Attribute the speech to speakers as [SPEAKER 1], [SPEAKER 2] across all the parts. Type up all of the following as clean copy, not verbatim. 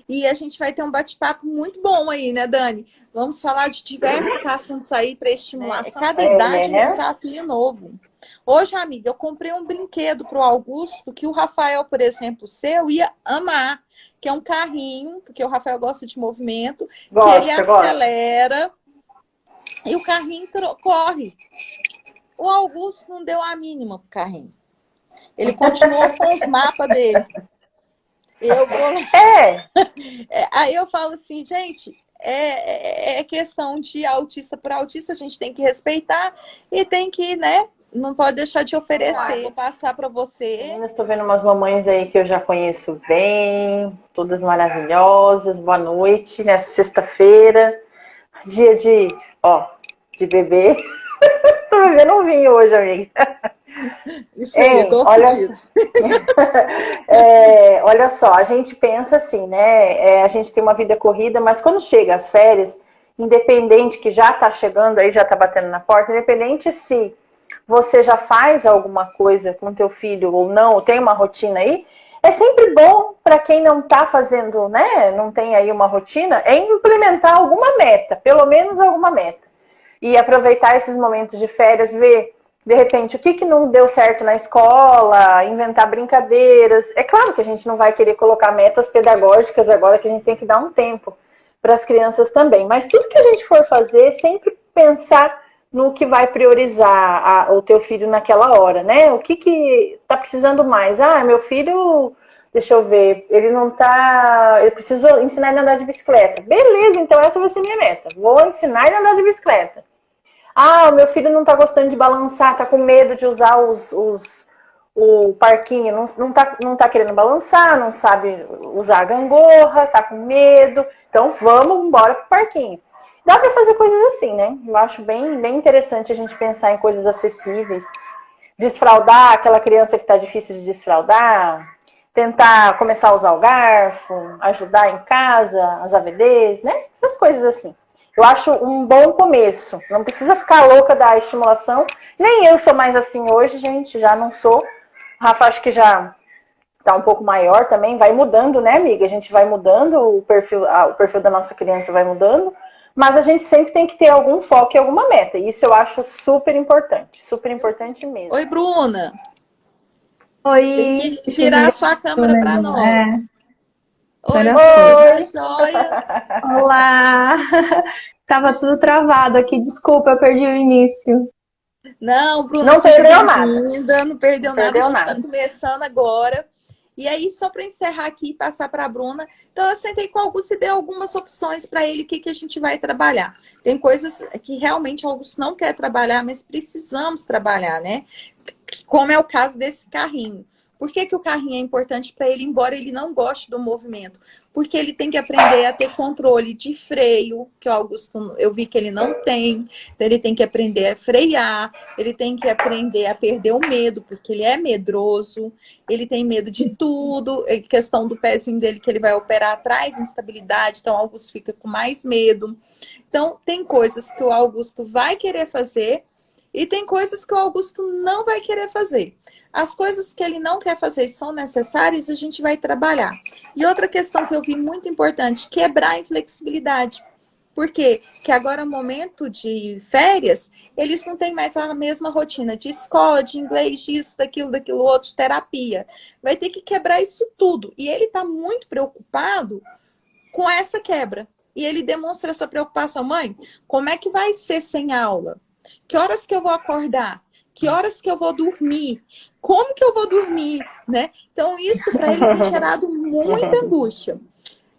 [SPEAKER 1] E a gente vai ter um bate-papo muito bom aí, né, Dani? Vamos falar de diversos assuntos aí para estimulação. Cada idade um desafio novo. Hoje, amiga, eu comprei um brinquedo para o Augusto que o Rafael, por exemplo, seu, ia amar, que é um carrinho, porque o Rafael gosta de movimento, que ele acelera e o carrinho corre. O Augusto não deu a mínima pro carrinho. Ele continuou com os mapas dele. Eu vou... Aí eu falo assim, gente, é questão de autista para autista, a gente tem que respeitar e tem que, né? Não pode deixar de oferecer. Vou passar para você.
[SPEAKER 2] Meninas, estou vendo umas mamães aí que eu já conheço bem, todas maravilhosas. Boa noite, nessa sexta-feira, dia de bebê. Tô bebendo um vinho hoje, amiga.
[SPEAKER 1] Isso aí, eu gosto disso.
[SPEAKER 2] Olha só, a gente pensa assim, né? A gente tem uma vida corrida, mas quando chega as férias, independente que já tá chegando aí, já tá batendo na porta, independente se você já faz alguma coisa com teu filho ou não, ou tem uma rotina aí, é sempre bom para quem não tá fazendo, né? Não tem aí uma rotina, é implementar alguma meta, pelo menos alguma meta. E aproveitar esses momentos de férias, ver, de repente, o que não deu certo na escola, inventar brincadeiras. É claro que a gente não vai querer colocar metas pedagógicas agora, que a gente tem que dar um tempo para as crianças também. Mas tudo que a gente for fazer, sempre pensar no que vai priorizar o teu filho naquela hora, né? O que tá precisando mais? Meu filho, deixa eu ver, ele não tá... Eu preciso ensinar ele a andar de bicicleta. Beleza, então essa vai ser minha meta. Vou ensinar ele a andar de bicicleta. O meu filho não tá gostando de balançar, tá com medo de usar o parquinho, não tá querendo balançar, não sabe usar a gangorra, tá com medo. Então vamos embora pro parquinho. Dá para fazer coisas assim, né? Eu acho bem, bem interessante a gente pensar em coisas acessíveis. Desfraldar aquela criança que está difícil de desfraldar. Tentar começar a usar o garfo. Ajudar em casa, as AVDs, né? Essas coisas assim. Eu acho um bom começo. Não precisa ficar louca da estimulação. Nem eu sou mais assim hoje, gente. Já não sou. O Rafa acho que já tá um pouco maior também. Vai mudando, né, amiga? A gente vai mudando, o perfil da nossa criança vai mudando. Mas a gente sempre tem que ter algum foco e alguma meta. E isso eu acho super importante mesmo.
[SPEAKER 1] Oi, Bruna.
[SPEAKER 3] Oi.
[SPEAKER 1] Tem que virar a sua câmera para nós.
[SPEAKER 3] Oi.
[SPEAKER 1] Joia.
[SPEAKER 3] Olá. Tava tudo travado aqui, desculpa, eu perdi o início.
[SPEAKER 1] Não, Bruna,
[SPEAKER 3] não perdeu nada.
[SPEAKER 1] Não perdeu nada, a gente está começando agora. E aí, só para encerrar aqui e passar para a Bruna, então eu sentei com o Augusto e dei algumas opções para ele, o que a gente vai trabalhar. Tem coisas que realmente o Augusto não quer trabalhar, mas precisamos trabalhar, né? Como é o caso desse carrinho. Por que o carrinho é importante para ele, embora ele não goste do movimento? Porque ele tem que aprender a ter controle de freio, que o Augusto, eu vi que ele não tem. Então, ele tem que aprender a frear, ele tem que aprender a perder o medo, porque ele é medroso, ele tem medo de tudo. A questão do pezinho dele, que ele vai operar atrás, instabilidade, então o Augusto fica com mais medo. Então, tem coisas que o Augusto vai querer fazer e tem coisas que o Augusto não vai querer fazer. As coisas que ele não quer fazer são necessárias, a gente vai trabalhar. E outra questão que eu vi muito importante, quebrar a inflexibilidade. Por quê? Porque agora, no momento de férias, eles não têm mais a mesma rotina de escola, de inglês, disso, daquilo outro, de terapia. Vai ter que quebrar isso tudo. E ele está muito preocupado com essa quebra. E ele demonstra essa preocupação. Mãe, como é que vai ser sem aula? Que horas que eu vou acordar? Que horas que eu vou dormir? Como que eu vou dormir? Né? Então, isso para ele tem gerado muita angústia.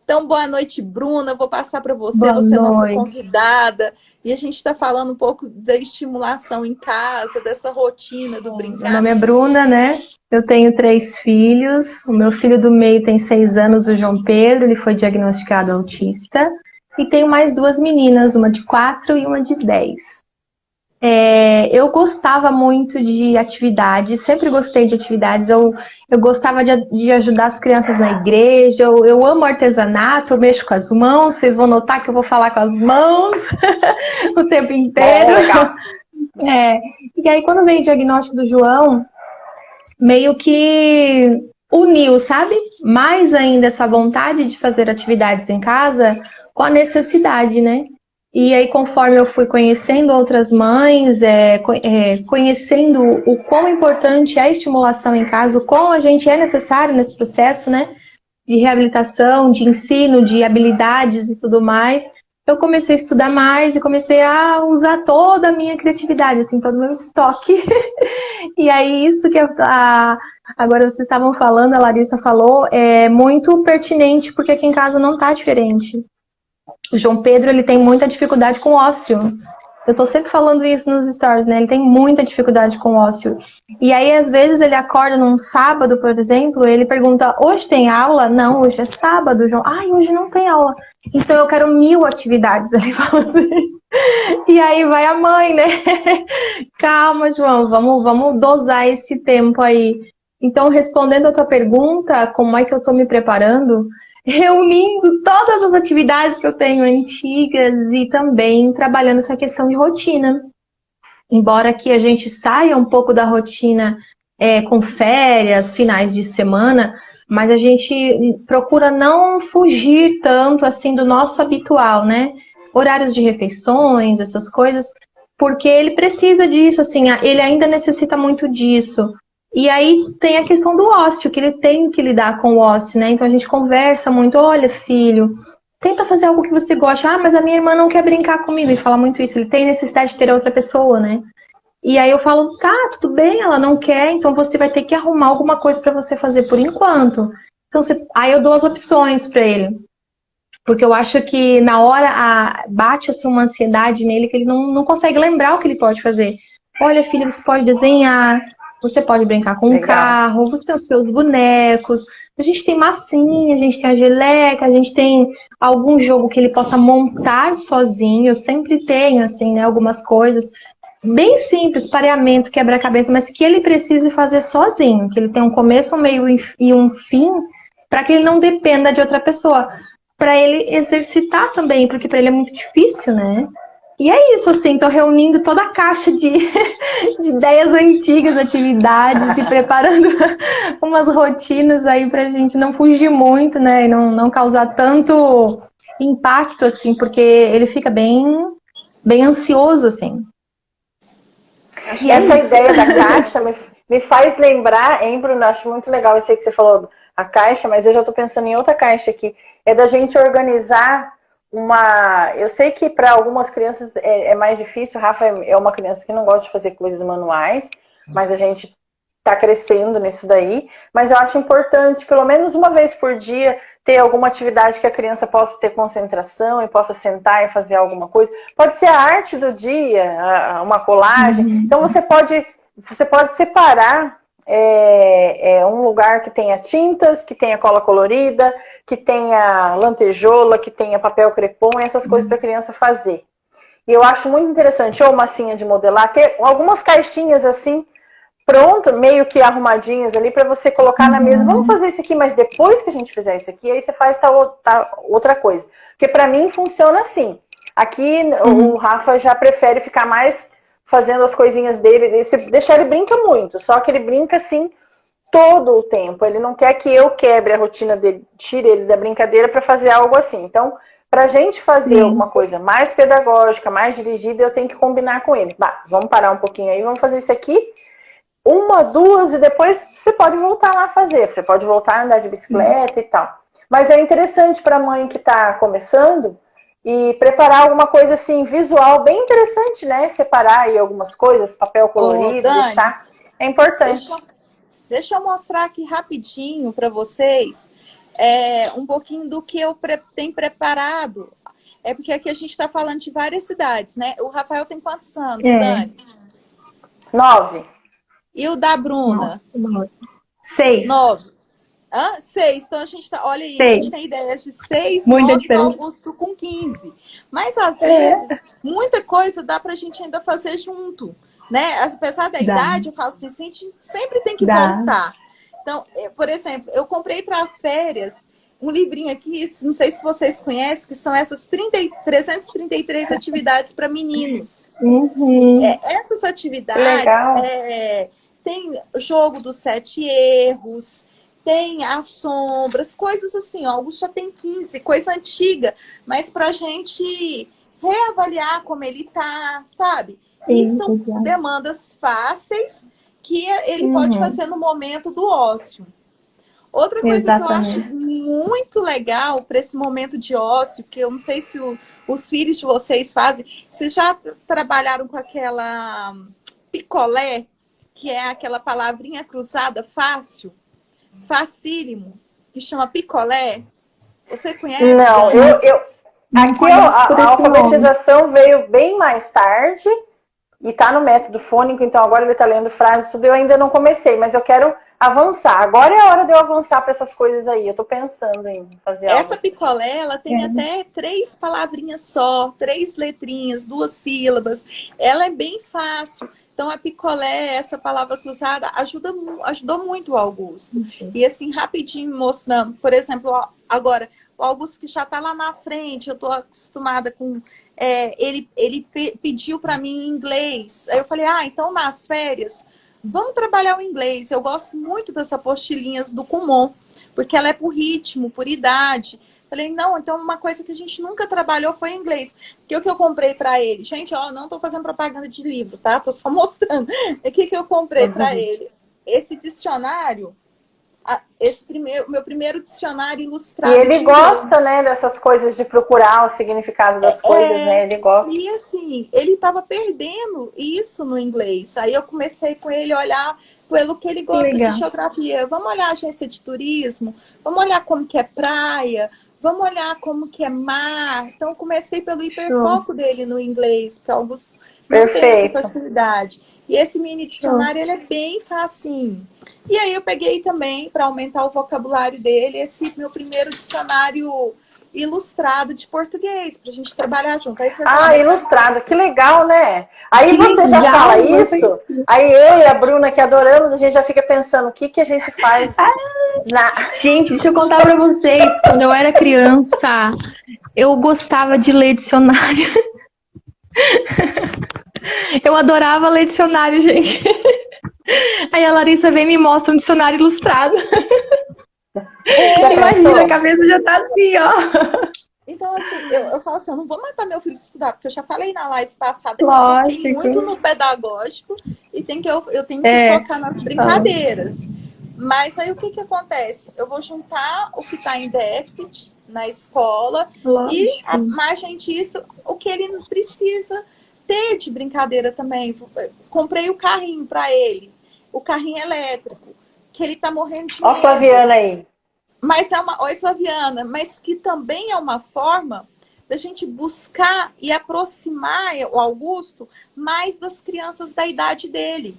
[SPEAKER 1] Então, boa noite, Bruna. Vou passar para você, você é nossa convidada. E a gente está falando um pouco da estimulação em casa, dessa rotina do brincar.
[SPEAKER 3] Meu nome é Bruna, né? Eu tenho 3 filhos. O meu filho do meio tem 6 anos, o João Pedro. Ele foi diagnosticado autista. E tenho mais 2 meninas, uma de 4 e uma de 10. Eu gostava muito de atividades, sempre gostei de atividades, eu gostava de ajudar as crianças na igreja, eu amo artesanato, eu mexo com as mãos, vocês vão notar que eu vou falar com as mãos o tempo inteiro. E aí quando veio o diagnóstico do João, meio que uniu, sabe? Mais ainda essa vontade de fazer atividades em casa com a necessidade, né? E aí, conforme eu fui conhecendo outras mães, conhecendo o quão importante é a estimulação em casa, o quão a gente é necessário nesse processo, né? De reabilitação, de ensino, de habilidades e tudo mais, eu comecei a estudar mais e comecei a usar toda a minha criatividade, assim, todo o meu estoque. E aí, isso que agora vocês estavam falando, a Larissa falou, é muito pertinente, porque aqui em casa não tá diferente. O João Pedro, ele tem muita dificuldade com ócio. Eu tô sempre falando isso nos stories, né? Ele tem muita dificuldade com ócio. E aí, às vezes, ele acorda num sábado, por exemplo, ele pergunta, hoje tem aula? Não, hoje é sábado, João. Ai, hoje não tem aula. Então, eu quero 1000 atividades. Ele fala assim. E aí vai a mãe, né? Calma, João, vamos dosar esse tempo aí. Então, respondendo a tua pergunta, como é que eu tô me preparando? Reunindo todas as atividades que eu tenho antigas e também trabalhando essa questão de rotina. Embora que a gente saia um pouco da rotina com férias, finais de semana, mas a gente procura não fugir tanto assim do nosso habitual, né? Horários de refeições, essas coisas, porque ele precisa disso, assim, ele ainda necessita muito disso. E aí tem a questão do ócio, que ele tem que lidar com o ócio, né? Então a gente conversa muito, olha, filho, tenta fazer algo que você gosta. Ah, mas a minha irmã não quer brincar comigo. Ele fala muito isso, ele tem necessidade de ter outra pessoa, né? E aí eu falo, tá, tudo bem, ela não quer, então você vai ter que arrumar alguma coisa para você fazer por enquanto. Então aí eu dou as opções para ele. Porque eu acho que na hora bate assim, uma ansiedade nele que ele não consegue lembrar o que ele pode fazer. Olha, filho, você pode desenhar, você pode brincar com um carro, você tem os seus bonecos, a gente tem massinha, a gente tem a geleca, a gente tem algum jogo que ele possa montar sozinho. Eu sempre tenho, assim, né, algumas coisas bem simples, pareamento, quebra-cabeça, mas que ele precise fazer sozinho, que ele tenha um começo, um meio e um fim, para que ele não dependa de outra pessoa. Para ele exercitar também, porque para ele é muito difícil, né? E é isso, assim, tô reunindo toda a caixa de ideias antigas, atividades, e preparando umas rotinas aí pra gente não fugir muito, né? E não causar tanto impacto, assim, porque ele fica bem ansioso, assim.
[SPEAKER 2] E essa ideia da caixa me faz lembrar, hein, Bruno? Acho muito legal isso aí que você falou, a caixa, mas eu já tô pensando em outra caixa aqui. É da gente organizar eu sei que para algumas crianças é mais difícil. O Rafa é uma criança que não gosta de fazer coisas manuais, mas a gente está crescendo nisso daí. Mas eu acho importante, pelo menos uma vez por dia, ter alguma atividade que a criança possa ter concentração e possa sentar e fazer alguma coisa. Pode ser a arte do dia, uma colagem. Então você pode separar um lugar que tenha tintas, que tenha cola colorida, que tenha lantejola, que tenha papel crepom, essas coisas para a criança fazer. E eu acho muito interessante, ou massinha de modelar, ter algumas caixinhas assim, pronto, meio que arrumadinhas ali para você colocar na mesa. Vamos fazer isso aqui, mas depois que a gente fizer isso aqui, aí você faz outra coisa. Porque para mim funciona assim. Aqui o Rafa já prefere ficar mais fazendo as coisinhas dele, deixar ele brinca muito, só que ele brinca assim todo o tempo. Ele não quer que eu quebre a rotina dele, tire ele da brincadeira para fazer algo assim. Então, pra gente fazer alguma coisa mais pedagógica, mais dirigida, eu tenho que combinar com ele. Vamos parar um pouquinho aí, vamos fazer isso aqui, 1, 2, e depois você pode voltar lá a fazer. Você pode voltar a andar de bicicleta e tal. Mas é interessante para a mãe que está começando e preparar alguma coisa assim, visual, bem interessante, né? Separar aí algumas coisas, papel colorido, Dani, deixar. É importante.
[SPEAKER 1] Deixa eu mostrar aqui rapidinho para vocês um pouquinho do que eu tenho preparado. É porque aqui a gente está falando de várias cidades, né? O Rafael tem quantos anos, Dani?
[SPEAKER 2] 9.
[SPEAKER 1] E o da Bruna?
[SPEAKER 3] 6.
[SPEAKER 1] 9. 6. Então a gente tá. Olha aí, 6. A gente tem ideias de 6,
[SPEAKER 3] muita
[SPEAKER 1] 9 e Augusto com 15. Mas às vezes, muita coisa dá pra gente ainda fazer junto. Né? Apesar da idade, eu falo assim, a gente sempre tem que voltar. Então, por exemplo, eu comprei para as férias um livrinho aqui, não sei se vocês conhecem, que são essas 333 atividades para meninos. Essas atividades tem jogo dos 7 erros, tem as sombras, coisas assim, ó, o Augusto já tem 15, coisa antiga, mas pra gente reavaliar como ele tá, sabe? E são demandas fáceis que ele pode fazer no momento do ócio. Outra coisa que eu acho muito legal para esse momento de ócio, que eu não sei se os filhos de vocês fazem, vocês já trabalharam com aquela picolé, que é aquela palavrinha cruzada fácil, facílimo, que chama picolé? Você conhece?
[SPEAKER 2] Não, aqui a alfabetização veio bem mais tarde e tá no método fônico, então agora ele tá lendo frases, tudo, eu ainda não comecei, mas eu quero avançar. Agora é a hora de eu avançar para essas coisas aí. Eu tô pensando em fazer algo.
[SPEAKER 1] Essa picolé, ela tem até 3 palavrinhas só, 3 letrinhas, 2 sílabas. Ela é bem fácil. Então, a picolé, essa palavra cruzada, ajudou muito o Augusto. E assim, rapidinho mostrando, por exemplo, agora, o Augusto que já está lá na frente, eu estou acostumada com... ele pediu para mim em inglês. Aí eu falei, então nas férias, vamos trabalhar o inglês. Eu gosto muito das apostilinhas do Kumon, porque ela é por ritmo, por idade. Falei, não, então uma coisa que a gente nunca trabalhou foi inglês. Porque o que eu comprei para ele? Gente, não tô fazendo propaganda de livro, tá? Tô só mostrando. O que eu comprei para ele? Esse dicionário, meu primeiro dicionário ilustrado.
[SPEAKER 2] E ele gosta, né, dessas coisas de procurar o significado das coisas, né? Ele gosta.
[SPEAKER 1] E assim, ele tava perdendo isso no inglês. Aí eu comecei com ele a olhar pelo que ele gosta de geografia. Vamos olhar a agência de turismo, vamos olhar como que é praia, vamos olhar como que é mar. Então, eu comecei pelo hiperfoco dele no inglês, porque Augusto não tem essa facilidade. E esse mini dicionário, ele é bem facinho. E aí eu peguei também, para aumentar o vocabulário dele, esse meu primeiro dicionário ilustrado de português, pra gente trabalhar junto. Aí
[SPEAKER 2] ilustrado, que legal, né? Aí você já fala isso, aí eu e a Bruna, que adoramos, a gente já fica pensando o que a gente faz.
[SPEAKER 3] Gente, deixa eu contar pra vocês, quando eu era criança, eu gostava de ler dicionário. Eu adorava ler dicionário, gente. Aí a Larissa vem e me mostra um dicionário ilustrado. Imagina, a cabeça já tá assim, ó.
[SPEAKER 1] Então, assim, eu falo assim, eu não vou matar meu filho de estudar, porque eu já falei na live passada que tem muito no pedagógico e eu tenho que focar nas brincadeiras. Mas aí o que acontece? Eu vou juntar o que está em déficit na escola e, mais gente, o que ele precisa ter de brincadeira também. Comprei o carrinho para ele, o carrinho elétrico, que ele tá morrendo de medo.
[SPEAKER 2] Ó, Flaviana aí.
[SPEAKER 1] Mas Oi, Flaviana, mas que também é uma forma da gente buscar e aproximar o Augusto mais das crianças da idade dele.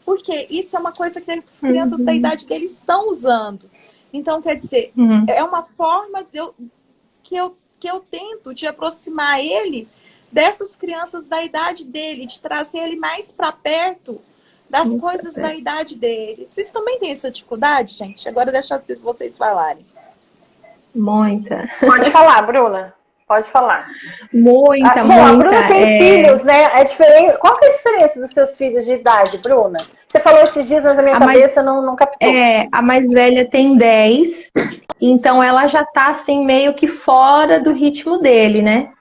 [SPEAKER 1] Porque isso é uma coisa que as crianças da idade dele estão usando. Então, quer dizer, é uma forma que eu tento de aproximar ele dessas crianças da idade dele, de trazer ele mais para perto das coisas da idade dele. Vocês também têm essa dificuldade, gente? Agora deixa vocês falarem.
[SPEAKER 3] Muita.
[SPEAKER 2] Pode falar, Bruna. Pode falar.
[SPEAKER 3] Muita.
[SPEAKER 2] A Bruna tem filhos, né? É diferente. Qual que é a diferença dos seus filhos de idade, Bruna? Você falou esses dias, mas a minha cabeça não captou.
[SPEAKER 3] A mais velha tem 10, então ela já tá assim meio que fora do ritmo dele, né?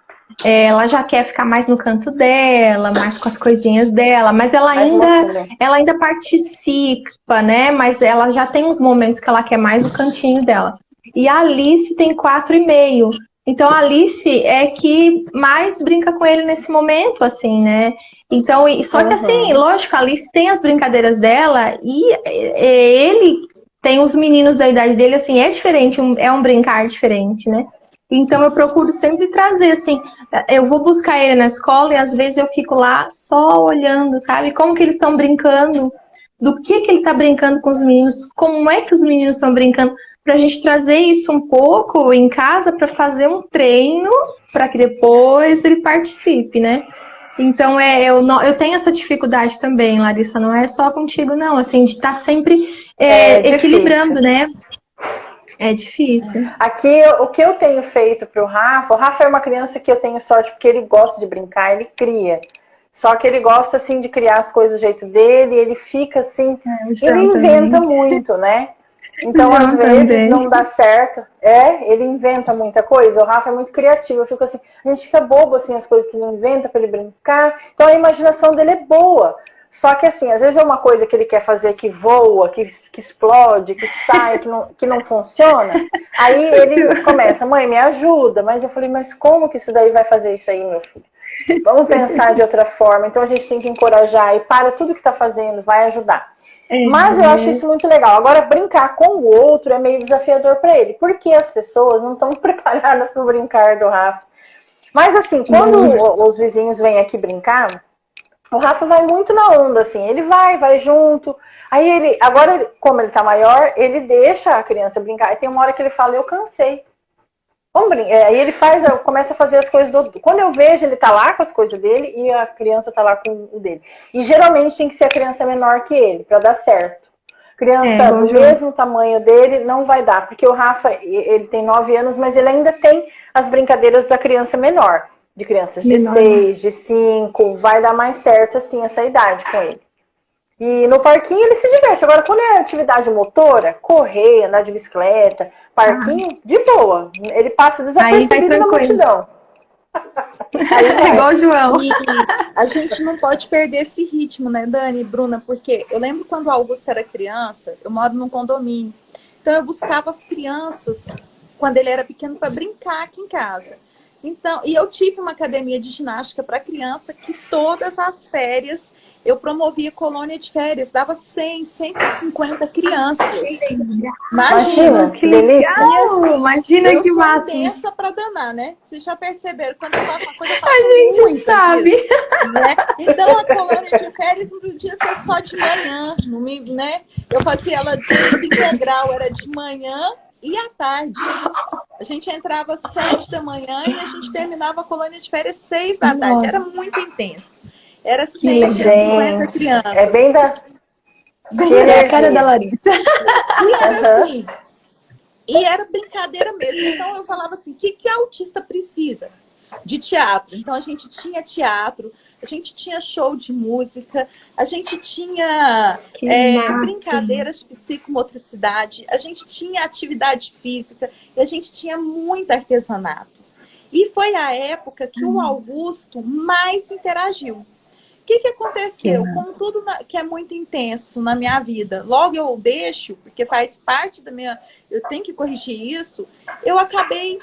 [SPEAKER 3] Ela já quer ficar mais no canto dela, mais com as coisinhas dela, mas ela ainda participa, né? Mas ela já tem uns momentos que ela quer mais o cantinho dela. E a Alice tem 4,5. Então a Alice é que mais brinca com ele nesse momento, assim, né? Então, só que assim, lógico, a Alice tem as brincadeiras dela e ele tem os meninos da idade dele, assim, é diferente, é um brincar diferente, né? Então eu procuro sempre trazer, assim, eu vou buscar ele na escola e às vezes eu fico lá só olhando, sabe? Como que eles estão brincando, do que ele tá brincando com os meninos, como é que os meninos estão brincando, pra gente trazer isso um pouco em casa para fazer um treino, para que depois ele participe, né? Então eu tenho essa dificuldade também, Larissa, não é só contigo, não, assim, de estar sempre equilibrando, né? É difícil.
[SPEAKER 2] Aqui, o que eu tenho feito pro Rafa, o Rafa é uma criança que eu tenho sorte porque ele gosta de brincar, ele cria. Só que ele gosta, assim, de criar as coisas do jeito dele, ele fica, assim, ele inventa muito, né? Então,
[SPEAKER 3] João
[SPEAKER 2] às vezes,
[SPEAKER 3] também.
[SPEAKER 2] não dá certo. Ele inventa muita coisa. O Rafa é muito criativo. Eu fico assim, a gente fica bobo, assim, as coisas que ele inventa para ele brincar. Então, a imaginação dele é boa. Só que, assim, às vezes é uma coisa que ele quer fazer que voa, que explode, que sai, que não funciona. Aí ele começa, mãe, me ajuda. Mas eu falei, mas como que isso daí vai fazer isso aí, meu filho? Vamos pensar de outra forma. Então, a gente tem que encorajar e para tudo que está fazendo, vai ajudar. Mas eu acho isso muito legal. Agora, brincar com o outro é meio desafiador para ele, porque as pessoas não estão preparadas para o brincar do Rafa. Mas, assim, quando os vizinhos vêm aqui brincar, o Rafa vai muito na onda, assim. Ele vai junto. Aí agora, como ele tá maior, ele deixa a criança brincar. E tem uma hora que ele fala, eu cansei. Vamos brincar. Aí ele começa a fazer as coisas Quando eu vejo, ele tá lá com as coisas dele e a criança tá lá com o dele. E geralmente tem que ser a criança menor que ele, para dar certo. Criança do mesmo tamanho dele não vai dar, porque o Rafa, ele tem 9 anos, mas ele ainda tem as brincadeiras da criança menor. De crianças de 6, de 5, vai dar mais certo, assim, essa idade com ele. E no parquinho ele se diverte. Agora, quando é atividade motora, correr, andar de bicicleta, parquinho, de boa. Ele passa desapercebido na multidão.
[SPEAKER 3] É igual o João.
[SPEAKER 1] E a gente não pode perder esse ritmo, né, Dani e Bruna? Porque eu lembro quando o Augusto era criança, eu moro num condomínio. Então eu buscava as crianças, quando ele era pequeno, para brincar aqui em casa. Então, e eu tive uma academia de ginástica para criança que todas as férias eu promovia colônia de férias, dava 100, 150 crianças.
[SPEAKER 2] Imagina, que delícia.
[SPEAKER 3] Assim, imagina que massa.
[SPEAKER 1] Eu sou intensa para danar, né? Vocês já perceberam, quando eu faço uma coisa, eu faço
[SPEAKER 3] a gente
[SPEAKER 1] muito
[SPEAKER 3] sabe.
[SPEAKER 1] aquilo, né? Então, a colônia de férias não podia ser só de manhã, né? Eu fazia ela de tempo integral, era de manhã e à tarde. A gente entrava às 7 da manhã e a gente terminava a colônia de férias às 6 da tarde. Era muito intenso. Era 150 crianças.
[SPEAKER 2] É bem da
[SPEAKER 3] cara da Larissa.
[SPEAKER 1] E era assim. E era brincadeira mesmo. Então eu falava assim, o que autista precisa? De teatro. Então a gente tinha teatro, a gente tinha show de música, a gente tinha brincadeiras de psicomotricidade, a gente tinha atividade física e a gente tinha muito artesanato. E foi a época que o Augusto mais interagiu. O que aconteceu? Como tudo que é muito intenso na minha vida, logo eu deixo, porque faz parte da minha... Eu tenho que corrigir isso. Eu acabei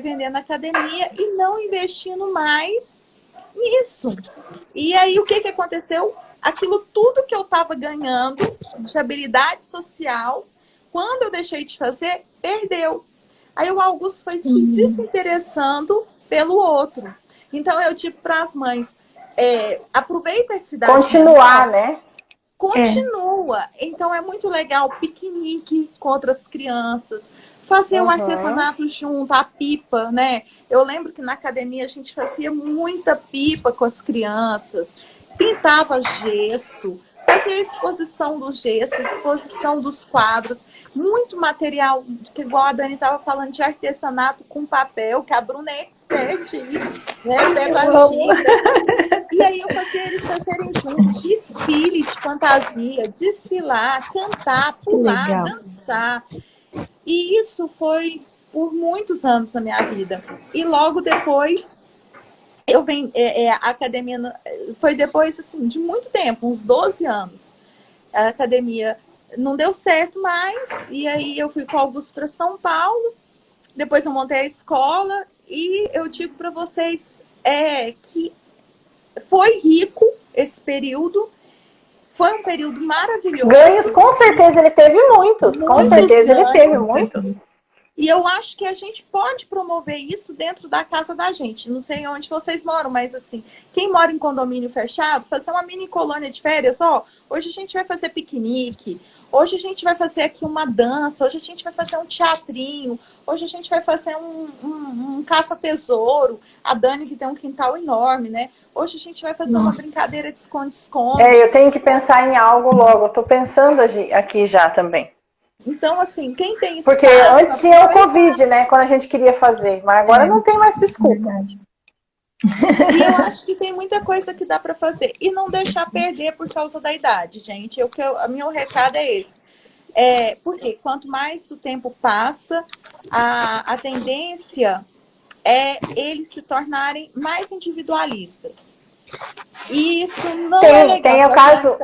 [SPEAKER 1] vendendo a academia e não investindo mais nisso. E aí, o que aconteceu? Aquilo tudo que eu estava ganhando de habilidade social, quando eu deixei de fazer, perdeu. Aí o Augusto foi se desinteressando pelo outro. Então, eu digo para as mães, aproveita essa idade.
[SPEAKER 2] Continuar, né?
[SPEAKER 1] Continua. Então é muito legal piquenique com outras crianças, fazer o artesanato junto, a pipa, né? Eu lembro que na academia a gente fazia muita pipa com as crianças, pintava gesso, fazia a exposição do gesso, a exposição dos quadros, muito material, que igual a Dani estava falando de artesanato com papel, que a Bruna é expert, né? Pega a tinta. E aí eu fazia eles fazerem juntos desfile de fantasia, desfilar, cantar, pular, dançar. E isso foi por muitos anos na minha vida. E logo depois, a academia foi depois assim, de muito tempo, uns 12 anos. A academia não deu certo mais, e aí eu fui com o Augusto para São Paulo, depois eu montei a escola, e eu digo para vocês que foi rico esse período, foi um período maravilhoso.
[SPEAKER 2] Ganhos, com certeza ele teve muitos. Com certeza ele teve muitos.
[SPEAKER 1] E eu acho que a gente pode promover isso dentro da casa da gente. Não sei onde vocês moram, mas assim, quem mora em condomínio fechado, fazer uma mini colônia de férias, hoje a gente vai fazer piquenique, hoje a gente vai fazer aqui uma dança, hoje a gente vai fazer um teatrinho, hoje a gente vai fazer um caça-tesouro, a Dani que tem um quintal enorme, né? Hoje a gente vai fazer uma brincadeira de esconde-esconde.
[SPEAKER 2] Eu tenho que pensar em algo logo, eu tô pensando aqui já também.
[SPEAKER 1] Então, assim, quem tem espaço...
[SPEAKER 2] Porque antes tinha o Covid, né? Quando a gente queria fazer. Mas agora não tem mais desculpa.
[SPEAKER 1] E eu acho que tem muita coisa que dá para fazer. E não deixar perder por causa da idade, gente. O meu recado é esse. Porque quanto mais o tempo passa, a tendência é eles se tornarem mais individualistas. E isso não é legal.
[SPEAKER 2] Tem o caso,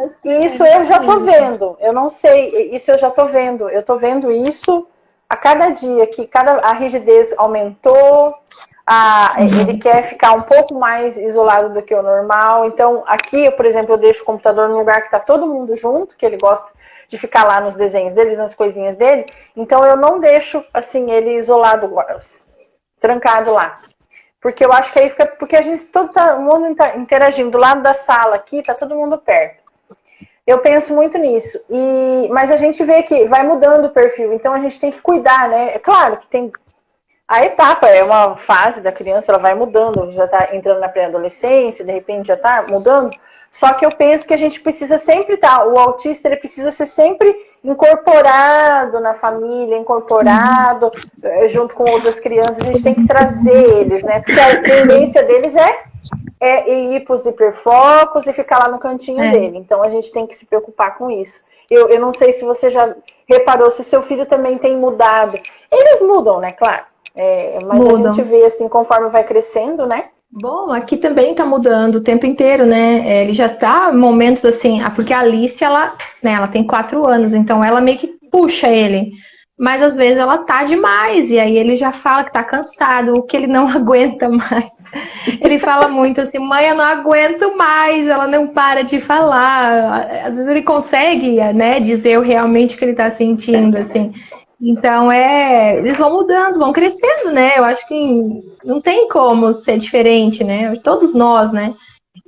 [SPEAKER 2] isso eu já tô vendo, eu não sei, isso eu já tô vendo, eu tô vendo isso a cada dia, que a rigidez aumentou, ele quer ficar um pouco mais isolado do que o normal. Então, aqui, por exemplo, eu deixo o computador num lugar que tá todo mundo junto, que ele gosta de ficar lá nos desenhos deles, nas coisinhas dele. Então, eu não deixo, assim, ele isolado, trancado lá. Porque eu acho que aí fica... Porque a gente o mundo tá interagindo. Do lado da sala aqui, tá todo mundo perto. Eu penso muito nisso. Mas a gente vê que vai mudando o perfil. Então, a gente tem que cuidar, né? É claro que tem... A etapa é uma fase da criança, ela vai mudando. Já tá entrando na pré-adolescência, de repente já tá mudando. Só que eu penso que a gente precisa sempre estar... O autista, ele precisa ser sempre incorporado na família, incorporado junto com outras crianças. A gente tem que trazer eles, né? Porque a tendência deles é ir para os hiperfocos e ficar lá no cantinho dele. Então, a gente tem que se preocupar com isso. Eu não sei se você já reparou, se o seu filho também tem mudado. Eles mudam, né? Claro. Mas mudam. A gente vê, assim, conforme vai crescendo, né?
[SPEAKER 3] Bom, aqui também tá mudando o tempo inteiro, né? Ele já tá momentos assim... Porque a Alice, ela tem 4 anos, então ela meio que puxa ele. Mas às vezes ela tá demais, e aí ele já fala que tá cansado, que ele não aguenta mais. Ele fala muito assim, mãe, eu não aguento mais, ela não para de falar. Às vezes ele consegue, né, dizer realmente o que ele tá sentindo, assim. Então, eles vão mudando, vão crescendo, né? Eu acho que não tem como ser diferente, né? Todos nós, né?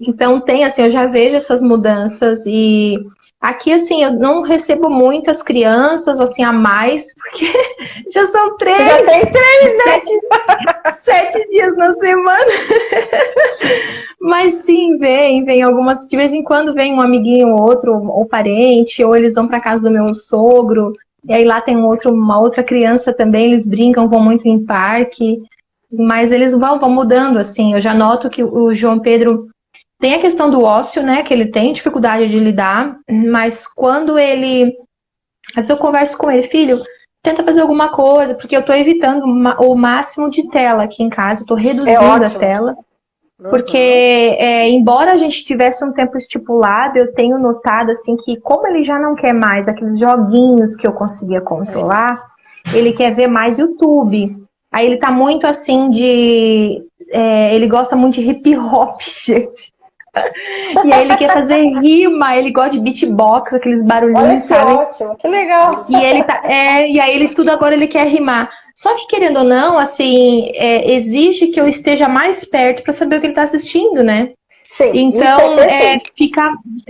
[SPEAKER 3] Então, eu já vejo essas mudanças e aqui, assim, eu não recebo muitas crianças, assim, a mais, porque já são 3.
[SPEAKER 2] Já tem 3,
[SPEAKER 3] né? 7 dias na semana. Mas sim, vem algumas, de vez em quando vem um amiguinho ou outro, ou parente, ou eles vão para casa do meu sogro. E aí lá tem uma outra criança também, eles brincam, vão muito em parque, mas eles vão mudando, assim. Eu já noto que o João Pedro tem a questão do ócio, né, que ele tem dificuldade de lidar, mas quando às vezes eu converso com ele, filho, tenta fazer alguma coisa, porque eu tô evitando o máximo de tela aqui em casa, eu tô reduzindo a tela. Porque, embora a gente tivesse um tempo estipulado, eu tenho notado, assim, que como ele já não quer mais aqueles joguinhos que eu conseguia controlar, ele quer ver mais YouTube. Aí ele tá muito, assim, ele gosta muito de hip hop, gente. E aí ele quer fazer rima, ele gosta de beatbox, aqueles barulhinhos, sabe?
[SPEAKER 2] Ótimo, que legal.
[SPEAKER 3] E ele e aí ele tudo agora ele quer rimar. Só que querendo ou não, assim, exige que eu esteja mais perto para saber o que ele tá assistindo, né?
[SPEAKER 2] Sim,
[SPEAKER 3] então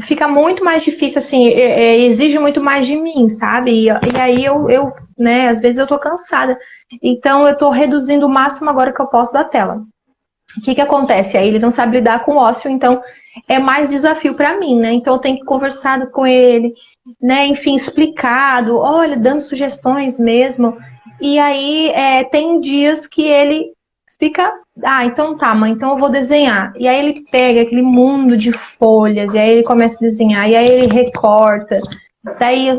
[SPEAKER 3] fica muito mais difícil, assim, exige muito mais de mim, sabe? E aí eu, né, às vezes eu tô cansada. Então eu tô reduzindo o máximo agora que eu posso da tela. O que acontece? Aí ele não sabe lidar com o ócio, então é mais desafio para mim, né? Então eu tenho que conversar com ele, né? Enfim, explicado, olha, dando sugestões mesmo. E aí tem dias que ele fica, então tá, mãe, então eu vou desenhar. E aí ele pega aquele mundo de folhas, e aí ele começa a desenhar, e aí ele recorta. Daí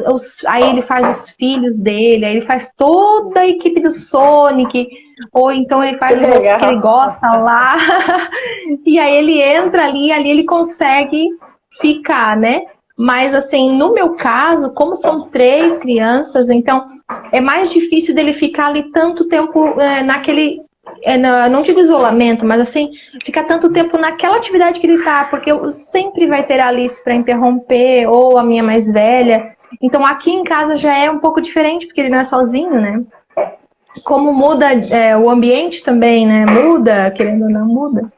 [SPEAKER 3] aí ele faz os filhos dele, aí ele faz toda a equipe do Sonic, ou então ele faz os outros que ele gosta lá. E aí ele entra ali, e ali ele consegue ficar, né? Mas assim, no meu caso, como são 3 crianças, então é mais difícil dele ficar ali tanto tempo naquele... não digo isolamento, mas assim, ficar tanto tempo naquela atividade que ele tá, porque sempre vai ter a Alice para interromper, ou a minha mais velha. Então aqui em casa já é um pouco diferente, porque ele não é sozinho, né? Como muda o ambiente também, né? Muda, querendo ou não, muda.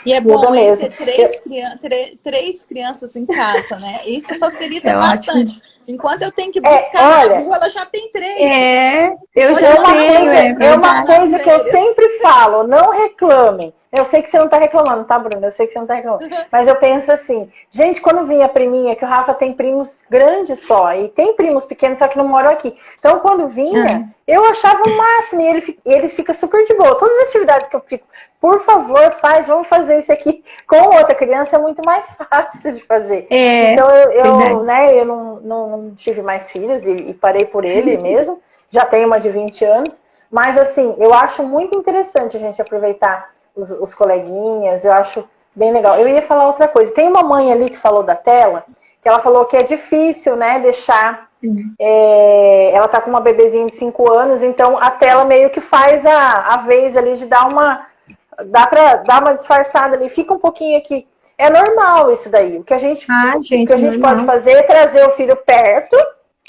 [SPEAKER 1] E é bom ter 3 crianças em casa, né? Isso facilita bastante. Ótimo. Enquanto eu tenho que buscar na rua, ela já tem 3.
[SPEAKER 3] Eu já tenho.
[SPEAKER 2] É uma coisa que eu sempre falo, não reclamem. Eu sei que você não está reclamando, tá, Bruna? Eu sei que você não está reclamando. Mas eu penso assim, gente, quando vinha a priminha, que o Rafa tem primos grandes só, e tem primos pequenos, só que não moram aqui. Então, quando vinha, eu achava o máximo, e ele fica super de boa. Todas as atividades que eu fico, por favor, vamos fazer isso aqui com outra criança, é muito mais fácil de fazer. Então, eu não não tive mais filhos e parei por ele mesmo. Já tenho uma de 20 anos. Mas, assim, eu acho muito interessante a gente aproveitar os coleguinhas. Eu acho bem legal. Eu ia falar outra coisa. Tem uma mãe ali que falou da tela, que ela falou que é difícil, né, deixar... ela tá com uma bebezinha de 5 anos, então a tela meio que faz a vez ali de dar uma... Dá pra dar uma disfarçada ali. Fica um pouquinho aqui. É normal isso daí. O que a gente pode fazer é trazer o filho perto,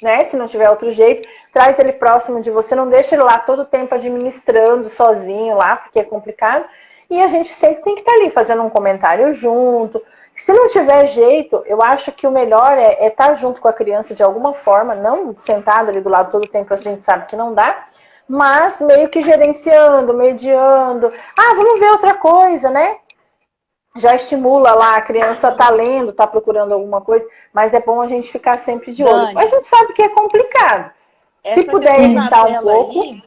[SPEAKER 2] né? Se não tiver outro jeito, traz ele próximo de você, não deixa ele lá todo o tempo administrando sozinho lá, porque é complicado. E a gente sempre tem que estar ali fazendo um comentário junto. Se não tiver jeito, eu acho que o melhor é estar junto com a criança de alguma forma, não sentado ali do lado todo o tempo, a gente sabe que não dá, mas meio que gerenciando, mediando. Ah, vamos ver outra coisa, né? Já estimula lá, a criança tá lendo, tá procurando alguma coisa, mas é bom a gente ficar sempre de olho.
[SPEAKER 1] Dani,
[SPEAKER 2] a gente sabe que é complicado. Se puder evitar um pouco...
[SPEAKER 1] Aí,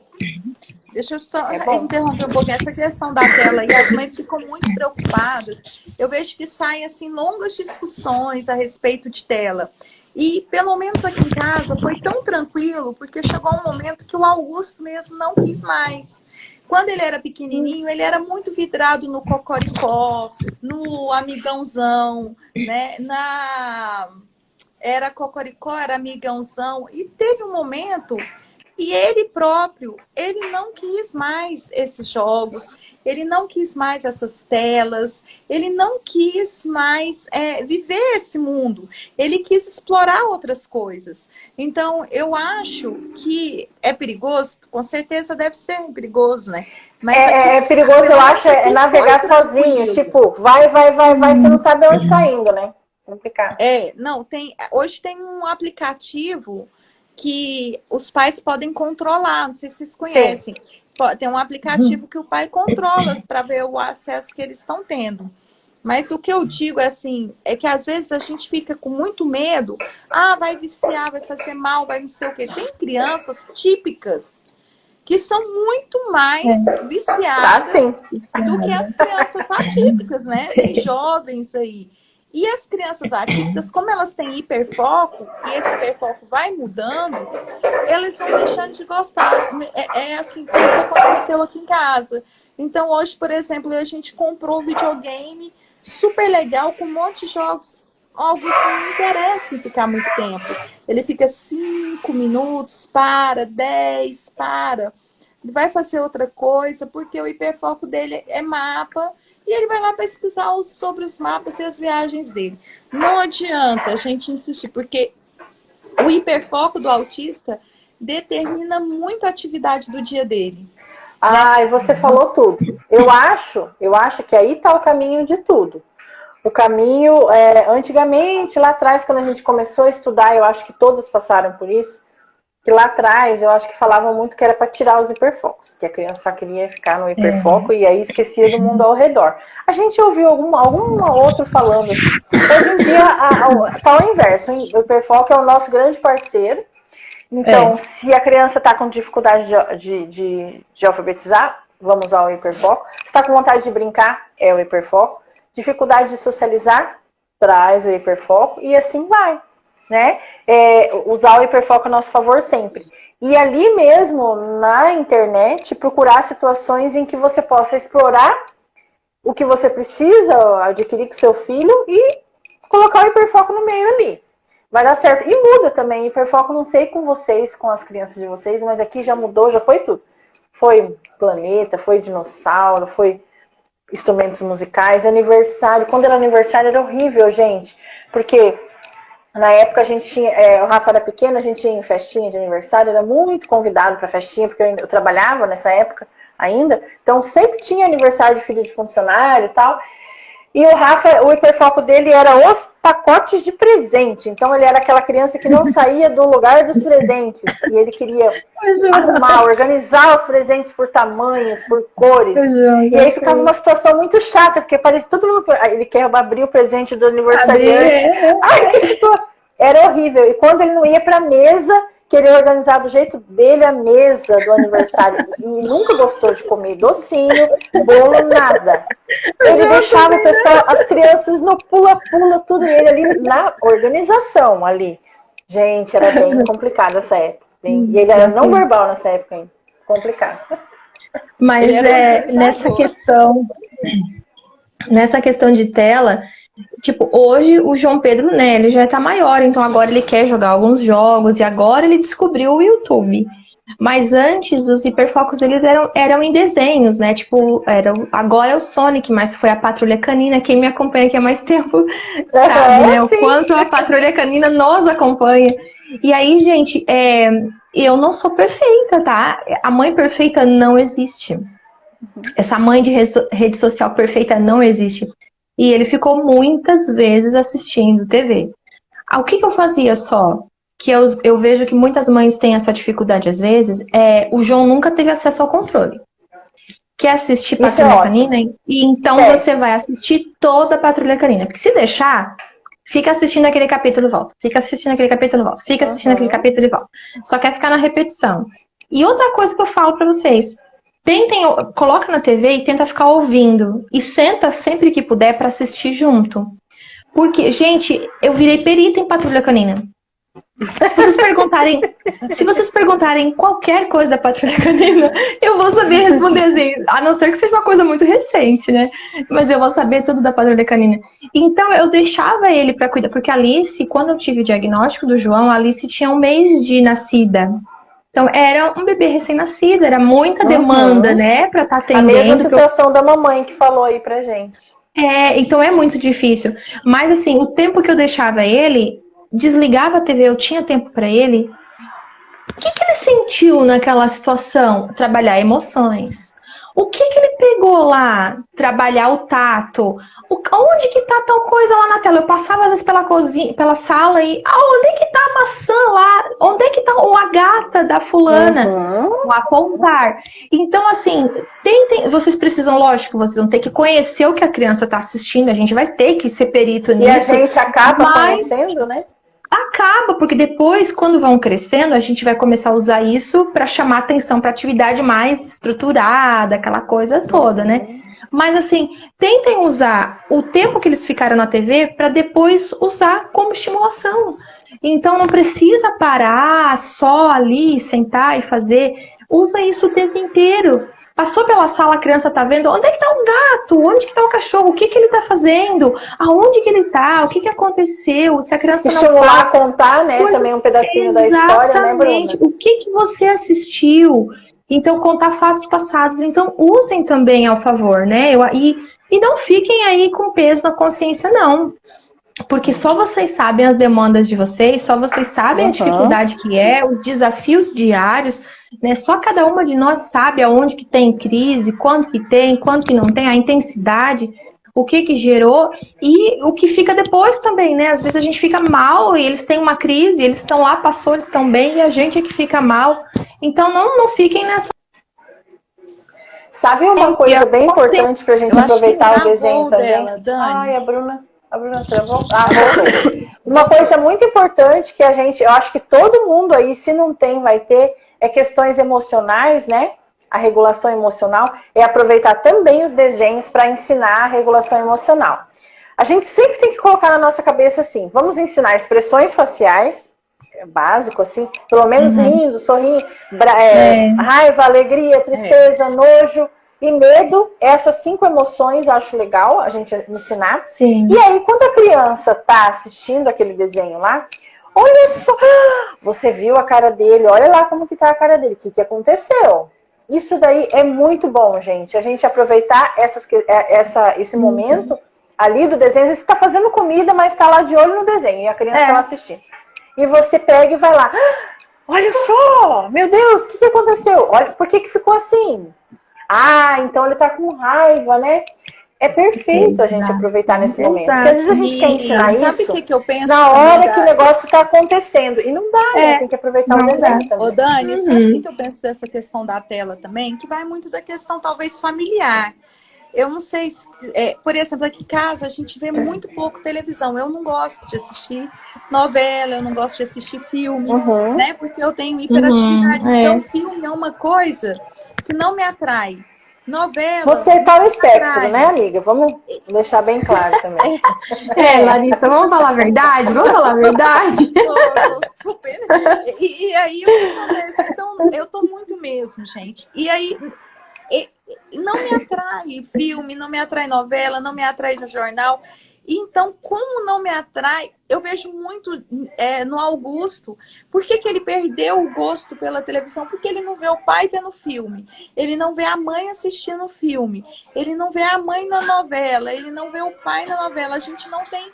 [SPEAKER 1] deixa eu só interromper um pouquinho. Essa questão da tela aí, as mães ficam muito preocupadas. Eu vejo que saem, assim, longas discussões a respeito de tela. E, pelo menos aqui em casa, foi tão tranquilo, porque chegou um momento que o Augusto mesmo não quis mais. Quando ele era pequenininho, ele era muito vidrado no Cocoricó, no Amigãozão, né? Era Cocoricó, era Amigãozão. E teve um momento que ele próprio, ele não quis mais esses jogos, ele não quis mais essas telas, ele não quis mais viver esse mundo. Ele quis explorar outras coisas. Então, eu acho que é perigoso, com certeza deve ser perigoso, né? Mas
[SPEAKER 2] é perigoso, eu acho, navegar sozinho. Tipo, vai, você não sabe onde está indo, né? Complicado.
[SPEAKER 1] Hoje tem um aplicativo que os pais podem controlar, não sei se vocês conhecem. Sim. Tem um aplicativo que o pai controla para ver o acesso que eles estão tendo. Mas o que eu digo é que às vezes a gente fica com muito medo. Ah, vai viciar, vai fazer mal, vai não sei o quê. Tem crianças típicas que são muito mais viciadas do que as crianças atípicas, né? Tem jovens aí. E as crianças atípicas, como elas têm hiperfoco, e esse hiperfoco vai mudando, elas vão deixando de gostar. É assim que aconteceu aqui em casa. Então, hoje, por exemplo, a gente comprou um videogame super legal, com um monte de jogos. Augusto não interessa em ficar muito tempo. Ele fica 5 minutos, 10, para. Ele vai fazer outra coisa, porque o hiperfoco dele é mapa. E ele vai lá pesquisar sobre os mapas e as viagens dele. Não adianta a gente insistir, porque o hiperfoco do autista determina muito a atividade do dia dele.
[SPEAKER 2] E você falou tudo. Eu acho que aí está o caminho de tudo. O caminho, antigamente, lá atrás, quando a gente começou a estudar, eu acho que todos passaram por isso, que lá atrás eu acho que falavam muito que era para tirar os hiperfocos, que a criança só queria ficar no hiperfoco e aí esquecia do mundo ao redor. A gente ouviu algum outro falando assim. Hoje em dia está ao inverso, o hiperfoco é o nosso grande parceiro. Então, se a criança está com dificuldade de alfabetizar, vamos usar o hiperfoco. Se está com vontade de brincar, é o hiperfoco. Dificuldade de socializar, traz o hiperfoco e assim vai. Né? Usar o hiperfoco a nosso favor sempre. E ali mesmo, na internet, procurar situações em que você possa explorar o que você precisa adquirir com seu filho e colocar o hiperfoco no meio ali. Vai dar certo. E muda também. Hiperfoco, não sei com vocês, com as crianças de vocês, mas aqui já mudou, já foi tudo. Foi planeta, foi dinossauro, foi instrumentos musicais, aniversário. Quando era aniversário era horrível, gente. Porque... na época a gente tinha, o Rafa era pequeno, a gente tinha festinha de aniversário, era muito convidado para festinha, porque eu trabalhava nessa época ainda, então sempre tinha aniversário de filho de funcionário e tal. E o Rafa, o hiperfoco dele era os pacotes de presente, então ele era aquela criança que não saía do lugar dos presentes, e ele queria arrumar, organizar os presentes por tamanhos, por cores, e aí ficava uma situação muito chata, porque parecia todo mundo, ele quer abrir o presente do aniversariante. Ai, que situação! Era horrível, e quando ele não ia para a mesa, queria organizar do jeito dele a mesa do aniversário, e nunca gostou de comer docinho, bolo, nada. Ele deixava o pessoal, as crianças no pula-pula, tudo, e ele ali na organização ali. Gente, era bem complicado essa época. E ele era não verbal nessa época, hein? Complicado.
[SPEAKER 3] Mas nessa questão de tela, tipo, hoje o João Pedro, né, ele já tá maior, então agora ele quer jogar alguns jogos e agora ele descobriu o YouTube. Mas antes os hiperfocos deles eram em desenhos, né? Tipo, agora é o Sonic, mas foi a Patrulha Canina. Quem me acompanha aqui há mais tempo sabe, né? O quanto a Patrulha Canina nos acompanha. E aí, gente, eu não sou perfeita, tá? A mãe perfeita não existe. Essa mãe de rede social perfeita não existe. E ele ficou muitas vezes assistindo TV. O que eu fazia só? Que eu vejo que muitas mães têm essa dificuldade às vezes, o João nunca teve acesso ao controle. Quer assistir Patrulha Canina? E então você vai assistir toda a Patrulha Canina. Porque se deixar, fica assistindo aquele capítulo e volta. Fica assistindo aquele capítulo e volta. Fica assistindo aquele capítulo e volta. Só quer ficar na repetição. E outra coisa que eu falo pra vocês, coloca na TV e tenta ficar ouvindo. E senta sempre que puder pra assistir junto. Porque, gente, eu virei perita em Patrulha Canina. Se vocês perguntarem qualquer coisa da Patrulha Canina, eu vou saber responder assim, a não ser que seja uma coisa muito recente, né? Mas eu vou saber tudo da Patrulha Canina. Então eu deixava ele pra cuidar, porque a Alice, quando eu tive o diagnóstico do João, a Alice tinha 1 mês de nascida. Então era um bebê recém-nascido, era muita demanda, né, pra estar atendendo.
[SPEAKER 2] A mesma situação da mamãe que falou aí pra gente.
[SPEAKER 3] Então é muito difícil. Mas assim, o tempo que eu deixava ele, desligava a TV, eu tinha tempo para ele. O que ele sentiu naquela situação? Trabalhar emoções. O que ele pegou lá? Trabalhar o tato. Onde que tá tal coisa lá na tela? Eu passava às vezes pela cozinha, pela sala e onde é que tá a maçã lá? Onde é que tá a gata da fulana? O apontar. Então, assim, vocês precisam, lógico, vocês vão ter que conhecer o que a criança tá assistindo, a gente vai ter que ser perito nisso.
[SPEAKER 2] E a gente acaba conhecendo, né?
[SPEAKER 3] Acaba, porque depois, quando vão crescendo, a gente vai começar a usar isso para chamar atenção para atividade mais estruturada, aquela coisa toda, né? Mas assim, tentem usar o tempo que eles ficaram na TV para depois usar como estimulação. Então não precisa parar só ali, sentar e fazer. Usa isso o tempo inteiro. Passou pela sala, a criança tá vendo onde é que tá o gato, onde que tá o cachorro, o que que ele tá fazendo, aonde que ele tá, o que que aconteceu, se a criança não
[SPEAKER 2] estimular a contar, né, também um pedacinho da história, né, Bruna?
[SPEAKER 3] O que que você assistiu? Então, contar fatos passados. Então, usem também ao favor, né? E não fiquem aí com peso na consciência, não. Porque só vocês sabem as demandas de vocês, só vocês sabem a dificuldade que é, os desafios diários, né? Só cada uma de nós sabe aonde que tem crise, quanto que tem, quanto que não tem, a intensidade, o que que gerou e o que fica depois também, né? Às vezes a gente fica mal e eles têm uma crise, eles estão lá, passou, eles estão bem e a gente é que fica mal. Então não fiquem nessa...
[SPEAKER 2] Sabe uma coisa bem importante pra gente aproveitar o desenho também?
[SPEAKER 1] Dani.
[SPEAKER 2] Ai, a Bruna travou. Voltou. Uma coisa muito importante que eu acho que todo mundo aí, se não tem, vai ter, é questões emocionais, né? A regulação emocional, é aproveitar também os desenhos para ensinar a regulação emocional. A gente sempre tem que colocar na nossa cabeça assim, vamos ensinar expressões faciais, básico assim, pelo menos rindo, sorrindo, raiva, alegria, tristeza, nojo e medo, essas 5 emoções acho legal a gente ensinar.
[SPEAKER 3] Sim.
[SPEAKER 2] E aí, quando a criança tá assistindo aquele desenho lá, olha só, você viu a cara dele, olha lá como que tá a cara dele, o que aconteceu? Isso daí é muito bom, gente. A gente aproveitar esse momento ali do desenho. Você está fazendo comida, mas está lá de olho no desenho e a criança está lá assistindo. E você pega e vai lá. Olha só! Meu Deus, o que aconteceu? Olha, por que ficou assim? Ah, então ele está com raiva, né? É perfeito a gente aproveitar nesse momento. Porque às vezes a gente quer ensinar isso.
[SPEAKER 1] Sabe o que eu penso?
[SPEAKER 2] Na hora que o negócio está acontecendo. E não dá, né? Tem que aproveitar o desenho também.
[SPEAKER 1] Ô, Dani, sabe o que eu penso dessa questão da tela também? Que vai muito da questão, talvez, familiar. Eu não sei, por exemplo, aqui em casa a gente vê muito pouco televisão. Eu não gosto de assistir novela, eu não gosto de assistir filme, né? Porque eu tenho hiperatividade. Então, filme é uma coisa que não me atrai. Novela.
[SPEAKER 2] Você tá no espectro,
[SPEAKER 1] atrás.
[SPEAKER 2] né, amiga? Vamos deixar bem claro também.
[SPEAKER 3] Larissa, vamos falar a verdade? Vamos falar a verdade?
[SPEAKER 1] Tô super. E aí, o que acontece? Então, eu tô muito mesmo, gente. E aí, não me atrai filme, não me atrai novela, não me atrai no jornal. Então, como não me atrai, eu vejo muito no Augusto. Por que ele perdeu o gosto pela televisão? Porque ele não vê o pai vendo filme, ele não vê a mãe assistindo filme, ele não vê a mãe na novela, ele não vê o pai na novela. A gente não tem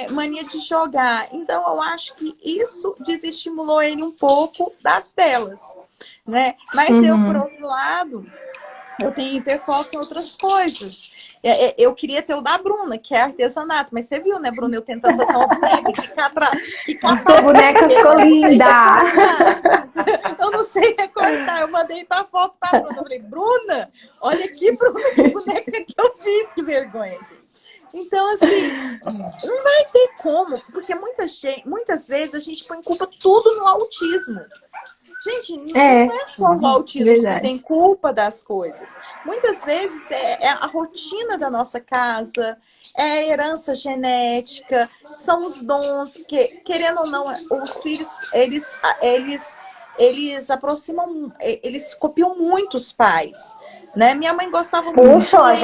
[SPEAKER 1] mania de jogar. Então, eu acho que isso desestimulou ele um pouco das telas, né? Mas eu, por outro lado, eu tenho hiperfoco em outras coisas. Eu queria ter o da Bruna, que é artesanato, mas você viu, né, Bruna? Eu tentando fazer uma boneca
[SPEAKER 3] Tua boneca ficou linda!
[SPEAKER 1] Eu não sei recortar. Eu mandei pra foto pra Bruna. Eu falei, Bruna, olha aqui, Bruna, que boneca que eu fiz, que vergonha, gente. Então, assim, não vai ter como, porque muitas vezes a gente põe culpa tudo no autismo. Gente, não é só o autismo que tem culpa das coisas. Muitas vezes é a rotina da nossa casa, é a herança genética, são os dons, porque, querendo ou não, os filhos, eles aproximam, eles copiam muito os pais. Né? Minha mãe gostava muito de falar,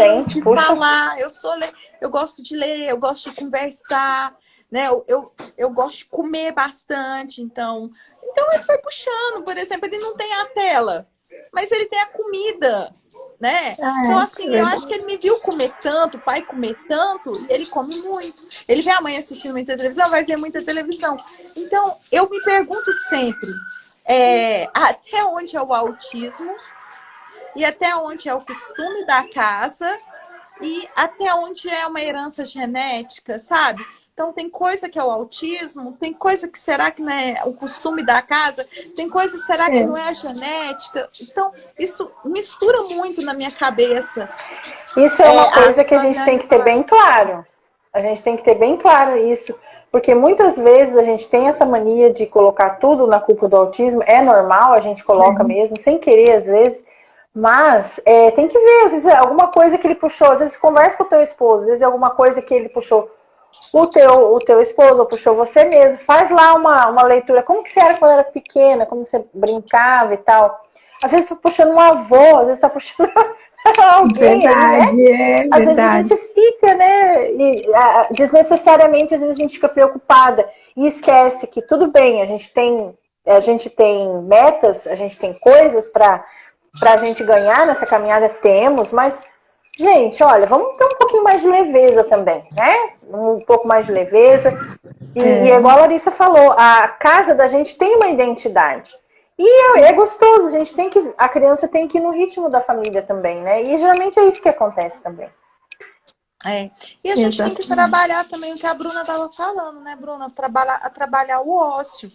[SPEAKER 1] eu gosto de ler, eu gosto de conversar, né? Eu gosto de comer bastante, então ele foi puxando, por exemplo, ele não tem a tela, mas ele tem a comida, né? Então, assim, eu acho que ele me viu comer tanto, o pai comer tanto, e ele come muito. Ele vê a mãe assistindo muita televisão, vai ver muita televisão. Então, eu me pergunto sempre, até onde é o autismo, e até onde é o costume da casa, e até onde é uma herança genética, sabe? Então, tem coisa que é o autismo, tem coisa que será que não é o costume da casa, tem coisa que será que não é a genética. Então, isso mistura muito na minha cabeça.
[SPEAKER 2] Isso é uma coisa que a gente tem que ter bem claro. A gente tem que ter bem claro isso. Porque muitas vezes a gente tem essa mania de colocar tudo na culpa do autismo. É normal, a gente coloca mesmo, sem querer às vezes. Mas tem que ver, às vezes é alguma coisa que ele puxou. Às vezes conversa com o teu esposo, às vezes é alguma coisa que ele puxou o teu esposo, ou puxou você mesmo. Faz lá uma leitura. Como que você era quando era pequena? Como você brincava e tal. Às vezes tá puxando um avô, às vezes tá puxando alguém.
[SPEAKER 3] Verdade,
[SPEAKER 2] aí, né? Às vezes a gente fica, né? Desnecessariamente, às vezes a gente fica preocupada e esquece que tudo bem, a gente tem metas, a gente tem coisas para a gente ganhar nessa caminhada, temos, mas, gente, olha, vamos ter um pouquinho mais de leveza também, né? Um pouco mais de leveza. E igual a Larissa falou, a casa da gente tem uma identidade. E é gostoso, a criança tem que ir no ritmo da família também, né? E geralmente é isso que acontece também.
[SPEAKER 1] E a gente tem que trabalhar também o que a Bruna estava falando, né, Bruna? Trabalhar o ócio.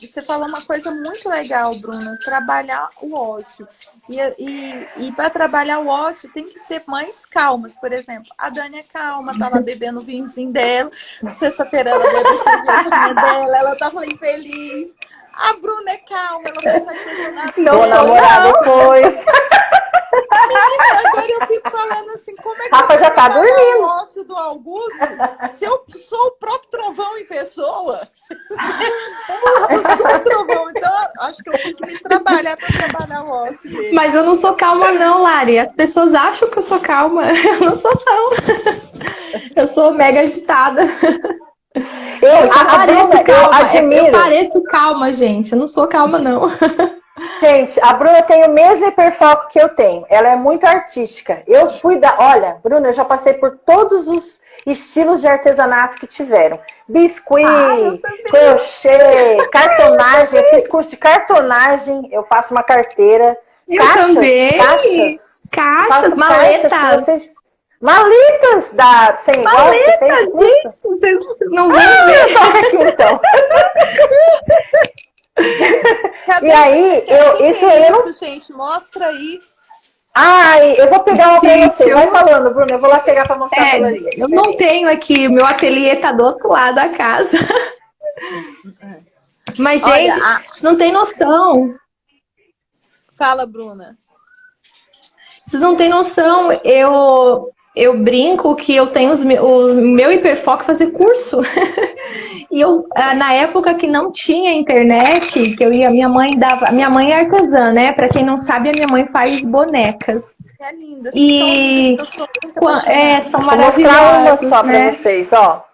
[SPEAKER 1] Você falou uma coisa muito legal, Bruna, trabalhar o ócio. E para trabalhar o ócio tem que ser mães calmas. Por exemplo, a Dani é calma, tá lá bebendo o vinhozinho dela. Sexta-feira ela bebe a cervejinha dela, ela tava infeliz. A Bruna é calma, ela faz artesanato.
[SPEAKER 2] Vou namorar depois.
[SPEAKER 1] Menina, agora eu fico falando assim, como é que
[SPEAKER 2] Rafa já tá dormindo.
[SPEAKER 1] O ócio do Augusto, se eu sou o próprio trovão em pessoa, eu sou o trovão, então acho que eu tenho que me trabalhar para trabalhar o ócio dele.
[SPEAKER 3] Mas eu não sou calma não, Lari, as pessoas acham que eu sou calma, eu não sou não, eu sou mega agitada. Eu pareço calma, gente, eu não sou calma não.
[SPEAKER 2] Gente, a Bruna tem o mesmo hiperfoco que eu tenho. Ela é muito artística. Olha, Bruna, eu já passei por todos os estilos de artesanato que tiveram. Biscuit, crochê, cartonagem. Eu fiz curso de cartonagem. Eu faço uma carteira.
[SPEAKER 3] Caixas, maletas.
[SPEAKER 2] Maletas da...
[SPEAKER 3] Maletas, gente, vocês não vão ver.
[SPEAKER 2] Toca aqui então. E aí,
[SPEAKER 1] gente, mostra aí.
[SPEAKER 2] Eu vou pegar uma pra você. Vai falando, Bruna, eu vou lá pegar pra mostrar pra Larissa.
[SPEAKER 3] Eu não tenho aqui, meu ateliê tá do outro lado da casa. Mas, gente, não tem noção.
[SPEAKER 1] Fala, Bruna.
[SPEAKER 3] Vocês não têm noção, eu brinco que eu tenho o meu hiperfoco fazer curso. E eu, na época que não tinha internet, que eu ia, minha mãe é artesã, né? Para quem não sabe, a minha mãe faz bonecas.
[SPEAKER 1] É linda.
[SPEAKER 3] E são
[SPEAKER 2] Vou mostrar uma só
[SPEAKER 3] né?
[SPEAKER 2] para vocês, ó.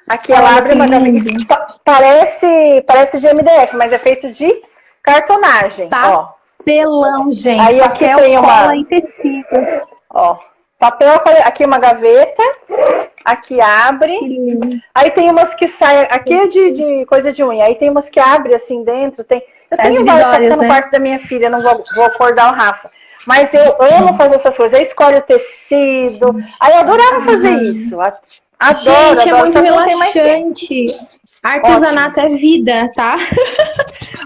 [SPEAKER 2] Aqui ela abre uma gaveta. Parece de MDF, mas é feito de cartonagem, ó.
[SPEAKER 3] Papelão, gente.
[SPEAKER 2] Aí aqui
[SPEAKER 3] papel,
[SPEAKER 2] tem
[SPEAKER 3] cola e tecido.
[SPEAKER 2] Ó, papel, aqui uma gaveta, aqui abre. Aí tem umas que saem, aqui é de coisa de unha. Aí tem umas que abre assim dentro. Eu tenho várias, só que tá no quarto da minha filha, não vou acordar o Rafa. Mas eu amo fazer essas coisas. Aí escolhe o tecido. Aí eu adorava fazer isso. Adoro,
[SPEAKER 3] gente,
[SPEAKER 2] adoro.
[SPEAKER 3] É muito relaxante. Artesanato é vida, tá?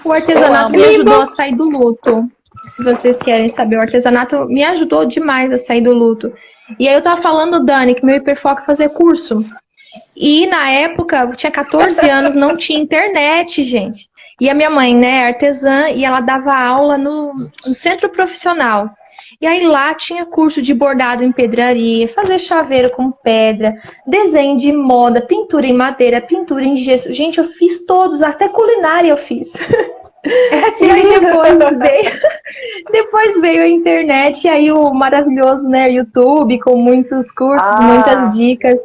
[SPEAKER 3] O artesanato me ajudou a sair do luto. Se vocês querem saber, o artesanato me ajudou demais a sair do luto. E aí eu tava falando, Dani, que meu hiperfoco é fazer curso. E na época, eu tinha 14 anos, não tinha internet, gente. E a minha mãe, né, é artesã, e ela dava aula no centro profissional. E aí lá tinha curso de bordado em pedraria, fazer chaveiro com pedra, desenho de moda, pintura em madeira, pintura em gesso. Gente, eu fiz todos, até culinária eu fiz. E aí depois veio a internet e aí o maravilhoso, né, YouTube, com muitos cursos, muitas dicas.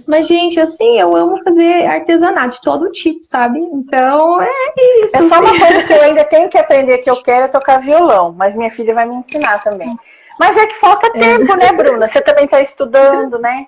[SPEAKER 3] Mas, gente, assim, eu amo fazer artesanato de todo tipo, sabe? Então, é isso.
[SPEAKER 2] É só uma coisa que eu ainda tenho que aprender, que eu quero é tocar violão, mas minha filha vai me ensinar também. Mas é que falta tempo, né, Bruna? Você também está estudando, né?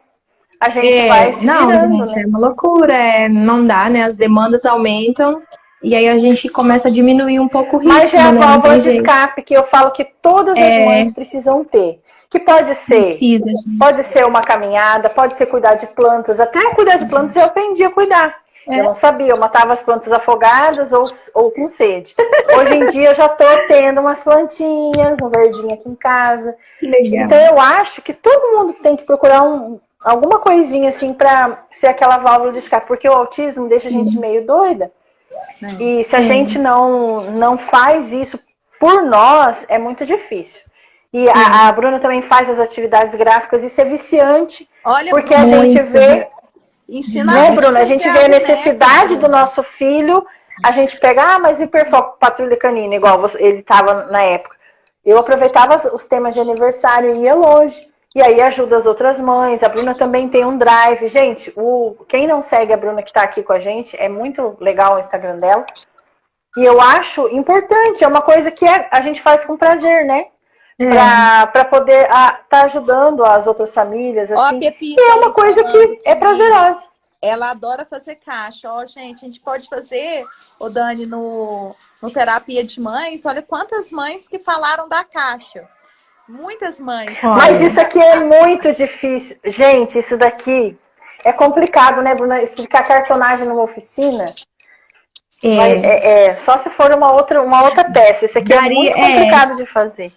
[SPEAKER 2] A gente vai se virando,
[SPEAKER 3] gente,
[SPEAKER 2] né?
[SPEAKER 3] É uma loucura, não dá, né? As demandas aumentam e aí a gente começa a diminuir um pouco o ritmo.
[SPEAKER 2] Mas é a válvula de escape que eu falo que todas as mães precisam ter. Que pode ser uma caminhada, pode ser cuidar de plantas. Até cuidar de plantas eu aprendi a cuidar. Eu não sabia, eu matava as plantas afogadas ou com sede. Hoje em dia eu já estou tendo umas plantinhas, um verdinho aqui em casa.
[SPEAKER 3] Legal.
[SPEAKER 2] Então eu acho que todo mundo tem que procurar alguma coisinha assim para ser aquela válvula de escape, porque o autismo deixa a gente meio doida. E se a gente não faz isso por nós, é muito difícil. E a Bruna também faz as atividades gráficas, isso é viciante. Olha, porque a gente vê, né, Bruna? A gente vê a necessidade do nosso filho, a gente pega, mas o hiperfoco Patrulha Canina, igual ele estava na época. Eu aproveitava os temas de aniversário e ia longe. E aí ajuda as outras mães. A Bruna também tem um drive. Gente, quem não segue a Bruna que está aqui com a gente, é muito legal o Instagram dela. E eu acho importante, é uma coisa que a gente faz com prazer, né? Para poder tá ajudando as outras famílias, assim. Pepita, e é uma coisa que é prazerosa.
[SPEAKER 1] Ela adora fazer caixa. Gente, a gente pode fazer, Dani, no Terapia de Mães, olha quantas mães que falaram da caixa. Muitas mães.
[SPEAKER 2] Mas isso aqui é muito difícil. Gente, isso daqui é complicado, né, Bruna? Explicar cartonagem numa oficina. Só se for uma outra peça. Isso aqui é muito complicado de fazer.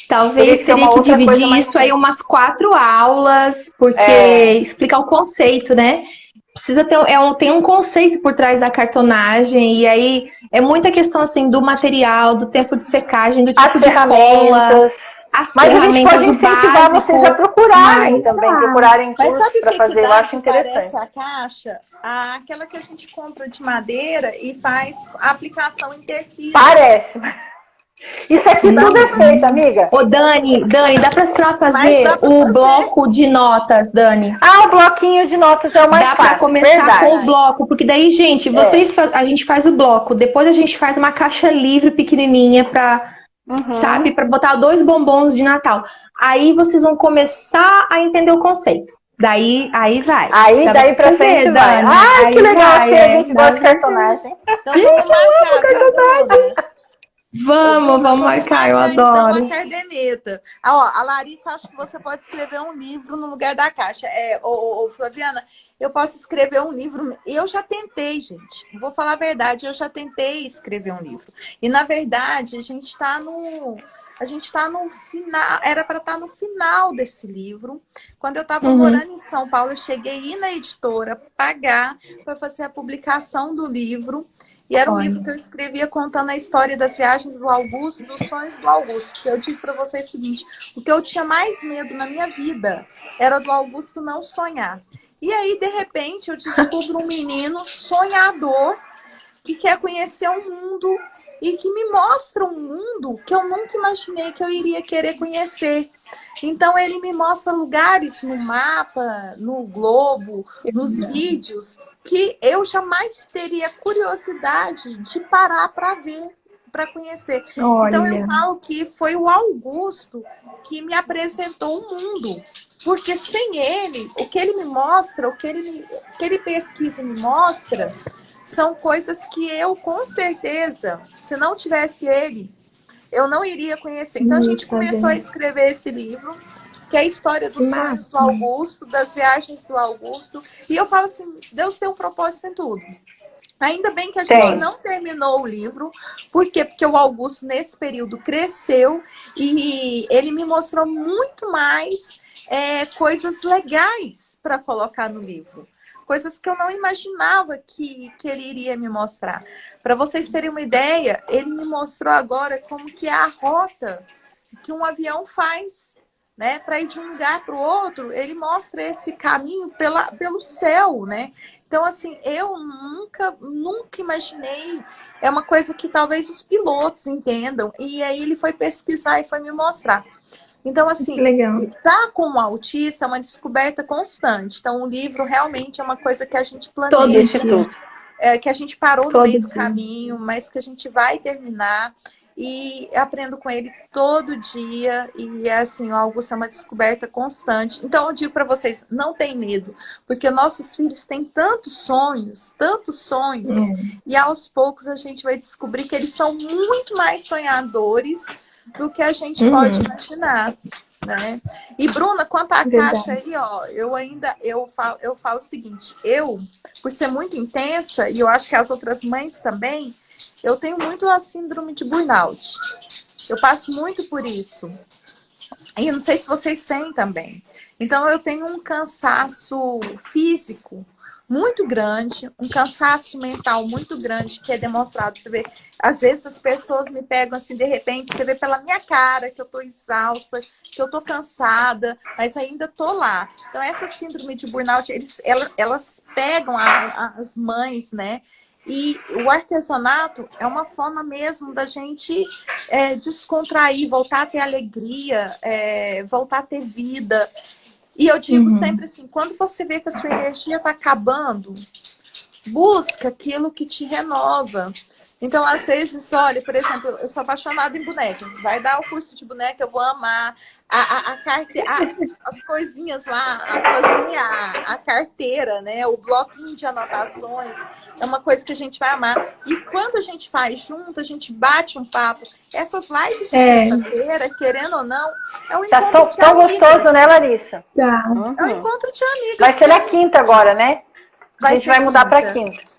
[SPEAKER 3] Talvez teria que dividir isso aí umas 4 aulas, porque explicar o conceito, né? Precisa ter tem um conceito por trás da cartonagem, e aí é muita questão assim do material, do tempo de secagem, do tipo de cola.
[SPEAKER 2] Mas a gente pode incentivar vocês a procurarem também, procurarem cursos para fazer, eu acho interessante.
[SPEAKER 1] Essa caixa, aquela que a gente compra de madeira e faz a aplicação em tecido.
[SPEAKER 2] Parece. Isso aqui tudo é feito, amiga.
[SPEAKER 3] Dani, dá pra fazer o bloco de notas, Dani?
[SPEAKER 2] O bloquinho de notas é o mais fácil. Dá pra
[SPEAKER 3] começar com o bloco, porque daí, gente, a gente faz o bloco, depois a gente faz uma caixa livre pequenininha pra, sabe, pra botar 2 bombons de Natal. Aí vocês vão começar a entender o conceito. Aí vai.
[SPEAKER 2] Daí pra frente vai.
[SPEAKER 3] Dani.
[SPEAKER 2] Que legal, chega que gosta de cartonagem.
[SPEAKER 1] Então vamos marcar, Bruna.
[SPEAKER 3] Vamos marcar, eu adoro.
[SPEAKER 1] Então, uma caderneta. A Larissa, acho que você pode escrever um livro no lugar da caixa. Flaviana, eu posso escrever um livro. Eu já tentei, gente. Vou falar a verdade, eu já tentei escrever um livro. E, na verdade, a gente está no final, era para estar no final desse livro. Quando eu estava morando em São Paulo, eu cheguei a ir na editora, pagar para fazer a publicação do livro. E era um livro que eu escrevia contando a história das viagens do Augusto, dos sonhos do Augusto. Que eu digo para vocês o seguinte, o que eu tinha mais medo na minha vida era do Augusto não sonhar. E aí, de repente, eu descubro um menino sonhador que quer conhecer o mundo e que me mostra um mundo que eu nunca imaginei que eu iria querer conhecer. Então, ele me mostra lugares no mapa, no globo, nos vídeos, que eu jamais teria curiosidade de parar para ver, para conhecer.
[SPEAKER 3] Olha.
[SPEAKER 1] Então, eu falo que foi o Augusto que me apresentou o mundo. Porque sem ele, o que ele me mostra, o que ele pesquisa e me mostra, são coisas que eu, com certeza, se não tivesse ele, eu não iria conhecer. Então, a gente começou a escrever esse livro, que é a história dos sonhos do Augusto, das viagens do Augusto. E eu falo assim, Deus tem um propósito em tudo. Ainda bem que a gente não terminou o livro. Por quê? Porque o Augusto, nesse período, cresceu e ele me mostrou muito mais coisas legais para colocar no livro. Coisas que eu não imaginava que ele iria me mostrar. Para vocês terem uma ideia, ele me mostrou agora como que é a rota que um avião faz, né? Para ir de um lugar para o outro, ele mostra esse caminho pelo céu, né? Então, assim, eu nunca imaginei. É uma coisa que talvez os pilotos entendam. E aí ele foi pesquisar e foi me mostrar. Então, assim, estar com um autista é uma descoberta constante. Então, o livro realmente é uma coisa que a gente planeja, que a gente parou no meio do caminho, mas que a gente vai terminar. E eu aprendo com ele todo dia. E, assim, o Augusto é uma descoberta constante. Então, eu digo para vocês, não tem medo. Porque nossos filhos têm tantos sonhos. E, aos poucos, a gente vai descobrir que eles são muito mais sonhadores do que a gente pode imaginar, né? E, Bruna, quanto à caixa aí, ó, eu falo o seguinte, por ser muito intensa, e eu acho que as outras mães também, eu tenho muito a síndrome de burnout. Eu passo muito por isso. E eu não sei se vocês têm também. Então, eu tenho um cansaço físico muito grande, um cansaço mental muito grande, que é demonstrado. Você vê, às vezes as pessoas me pegam assim, de repente, você vê pela minha cara que eu tô exausta, que eu tô cansada, mas ainda tô lá. Então, essa síndrome de burnout, elas pegam as mães, né? E o artesanato é uma forma mesmo da gente descontrair, voltar a ter alegria, voltar a ter vida. E eu digo sempre assim, quando você vê que a sua energia está acabando, busca aquilo que te renova. Então, às vezes, olha, por exemplo, eu sou apaixonada em boneca. Vai dar o curso de boneca, eu vou amar. As coisinhas lá, a coisinha, a carteira, né? O bloquinho de anotações. É uma coisa que a gente vai amar. E quando a gente faz junto, a gente bate um papo. Essas lives de sexta-feira, querendo ou não, é um encontro de amigas.
[SPEAKER 2] Tá tão gostoso, né, Larissa?
[SPEAKER 1] É um encontro de amigas.
[SPEAKER 2] Vai ser na quinta agora, né? A gente vai mudar para quinta.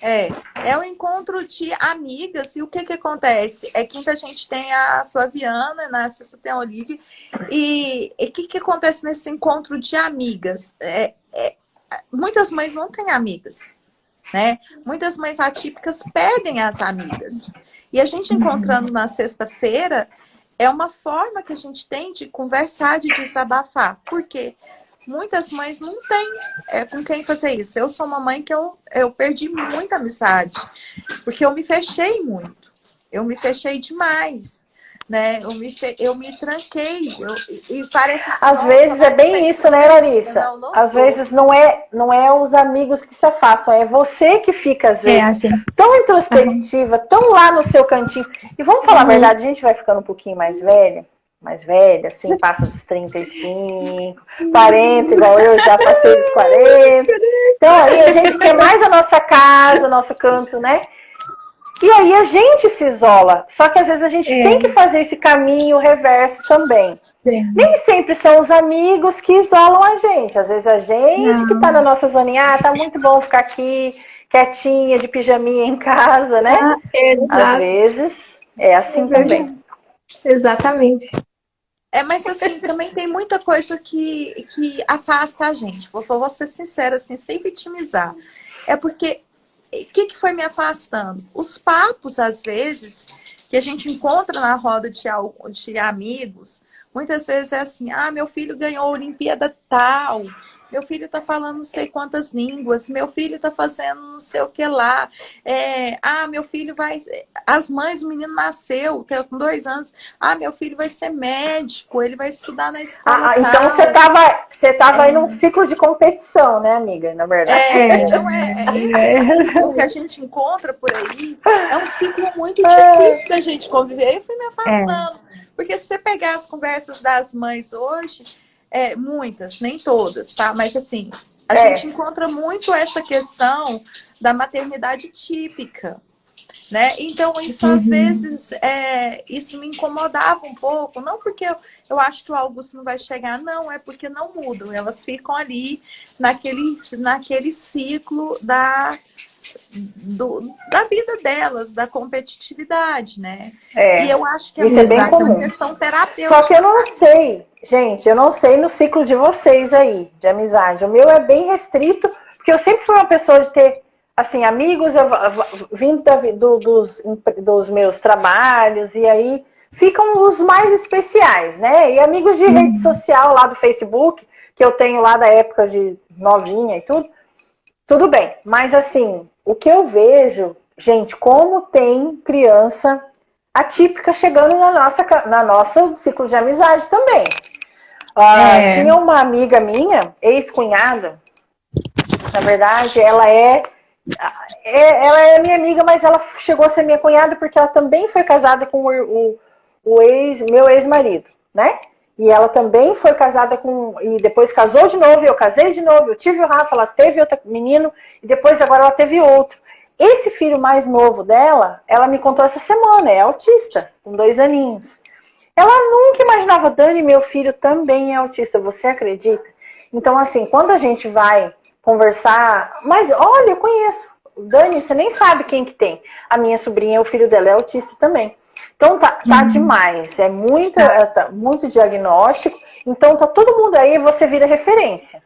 [SPEAKER 1] É um encontro de amigas. E o que acontece? Quinta a gente tem a Flaviana, na sexta tem a Olivia. E o que acontece nesse encontro de amigas? Muitas mães não têm amigas, né? Muitas mães atípicas perdem as amigas. E a gente encontrando na sexta-feira é uma forma que a gente tem de conversar, de desabafar. Por quê? Muitas mães não têm com quem fazer isso. Eu sou uma mãe que eu perdi muita amizade, porque eu me fechei muito. Eu me fechei demais, né? Eu me tranquei. E parece assim,
[SPEAKER 2] às vezes é bem isso, né, Larissa? Às vezes não é os amigos que se afastam, é você que fica, às vezes, tão introspectiva, tão lá no seu cantinho. E vamos falar a verdade, a gente vai ficando um pouquinho mais velha, assim, passa dos 35, 40, igual eu já passei dos 40. Então aí a gente quer mais a nossa casa, o nosso canto, né? E aí a gente se isola. Só que às vezes a gente tem que fazer esse caminho reverso também. Nem sempre são os amigos que isolam a gente. Às vezes a gente que tá na nossa zoninha, tá muito bom ficar aqui quietinha, de pijaminha em casa, né? Às vezes é assim também.
[SPEAKER 3] Exatamente.
[SPEAKER 1] Mas assim, também tem muita coisa que afasta a gente. Vou ser sincera, assim, sem vitimizar. É porque que foi me afastando? Os papos, às vezes, que a gente encontra na roda de amigos, muitas vezes é assim, meu filho ganhou a Olimpíada tal, meu filho está falando não sei quantas línguas, meu filho está fazendo não sei o que lá, meu filho vai... As mães, o menino nasceu, com 2 anos, meu filho vai ser médico, ele vai estudar na escola tal.
[SPEAKER 2] Então você tava aí num ciclo de competição, né, amiga? Na verdade.
[SPEAKER 1] Então, esse ciclo que a gente encontra por aí é um ciclo muito difícil da gente conviver. Eu fui me afastando. Porque se você pegar as conversas das mães hoje, muitas, nem todas, tá? Mas assim, a gente encontra muito essa questão da maternidade típica, né? Então, isso às vezes, isso me incomodava um pouco, não porque eu acho que o Augusto não vai chegar, não, é porque não mudam, elas ficam ali naquele ciclo da vida delas, da competitividade, né? E eu acho que
[SPEAKER 2] isso é bem comum.
[SPEAKER 1] Uma questão terapêutica.
[SPEAKER 2] Só que eu não sei, gente, eu não sei no ciclo de vocês aí, de amizade. O meu é bem restrito, porque eu sempre fui uma pessoa de ter, assim, amigos vindo dos meus trabalhos, e aí ficam os mais especiais, né? E amigos de rede social lá do Facebook, que eu tenho lá da época de novinha e tudo bem. Mas assim, o que eu vejo, gente, como tem criança atípica chegando na nossa ciclo de amizade também. Tinha uma amiga minha, ex-cunhada, na verdade, ela é minha amiga, mas ela chegou a ser minha cunhada porque ela também foi casada com meu ex-marido, né? E ela também foi casada e depois casou de novo, eu casei de novo, eu tive o Rafa, ela teve outro menino, e depois agora ela teve outro. Esse filho mais novo dela, ela me contou essa semana, é autista, com 2 aninhos. Ela nunca imaginava, Dani, meu filho também é autista, você acredita? Então, assim, quando a gente vai conversar, mas olha, eu conheço, Dani, você nem sabe quem que tem. A minha sobrinha, o filho dela é autista também. Então tá demais, é muito diagnóstico, então tá todo mundo aí, você vira referência.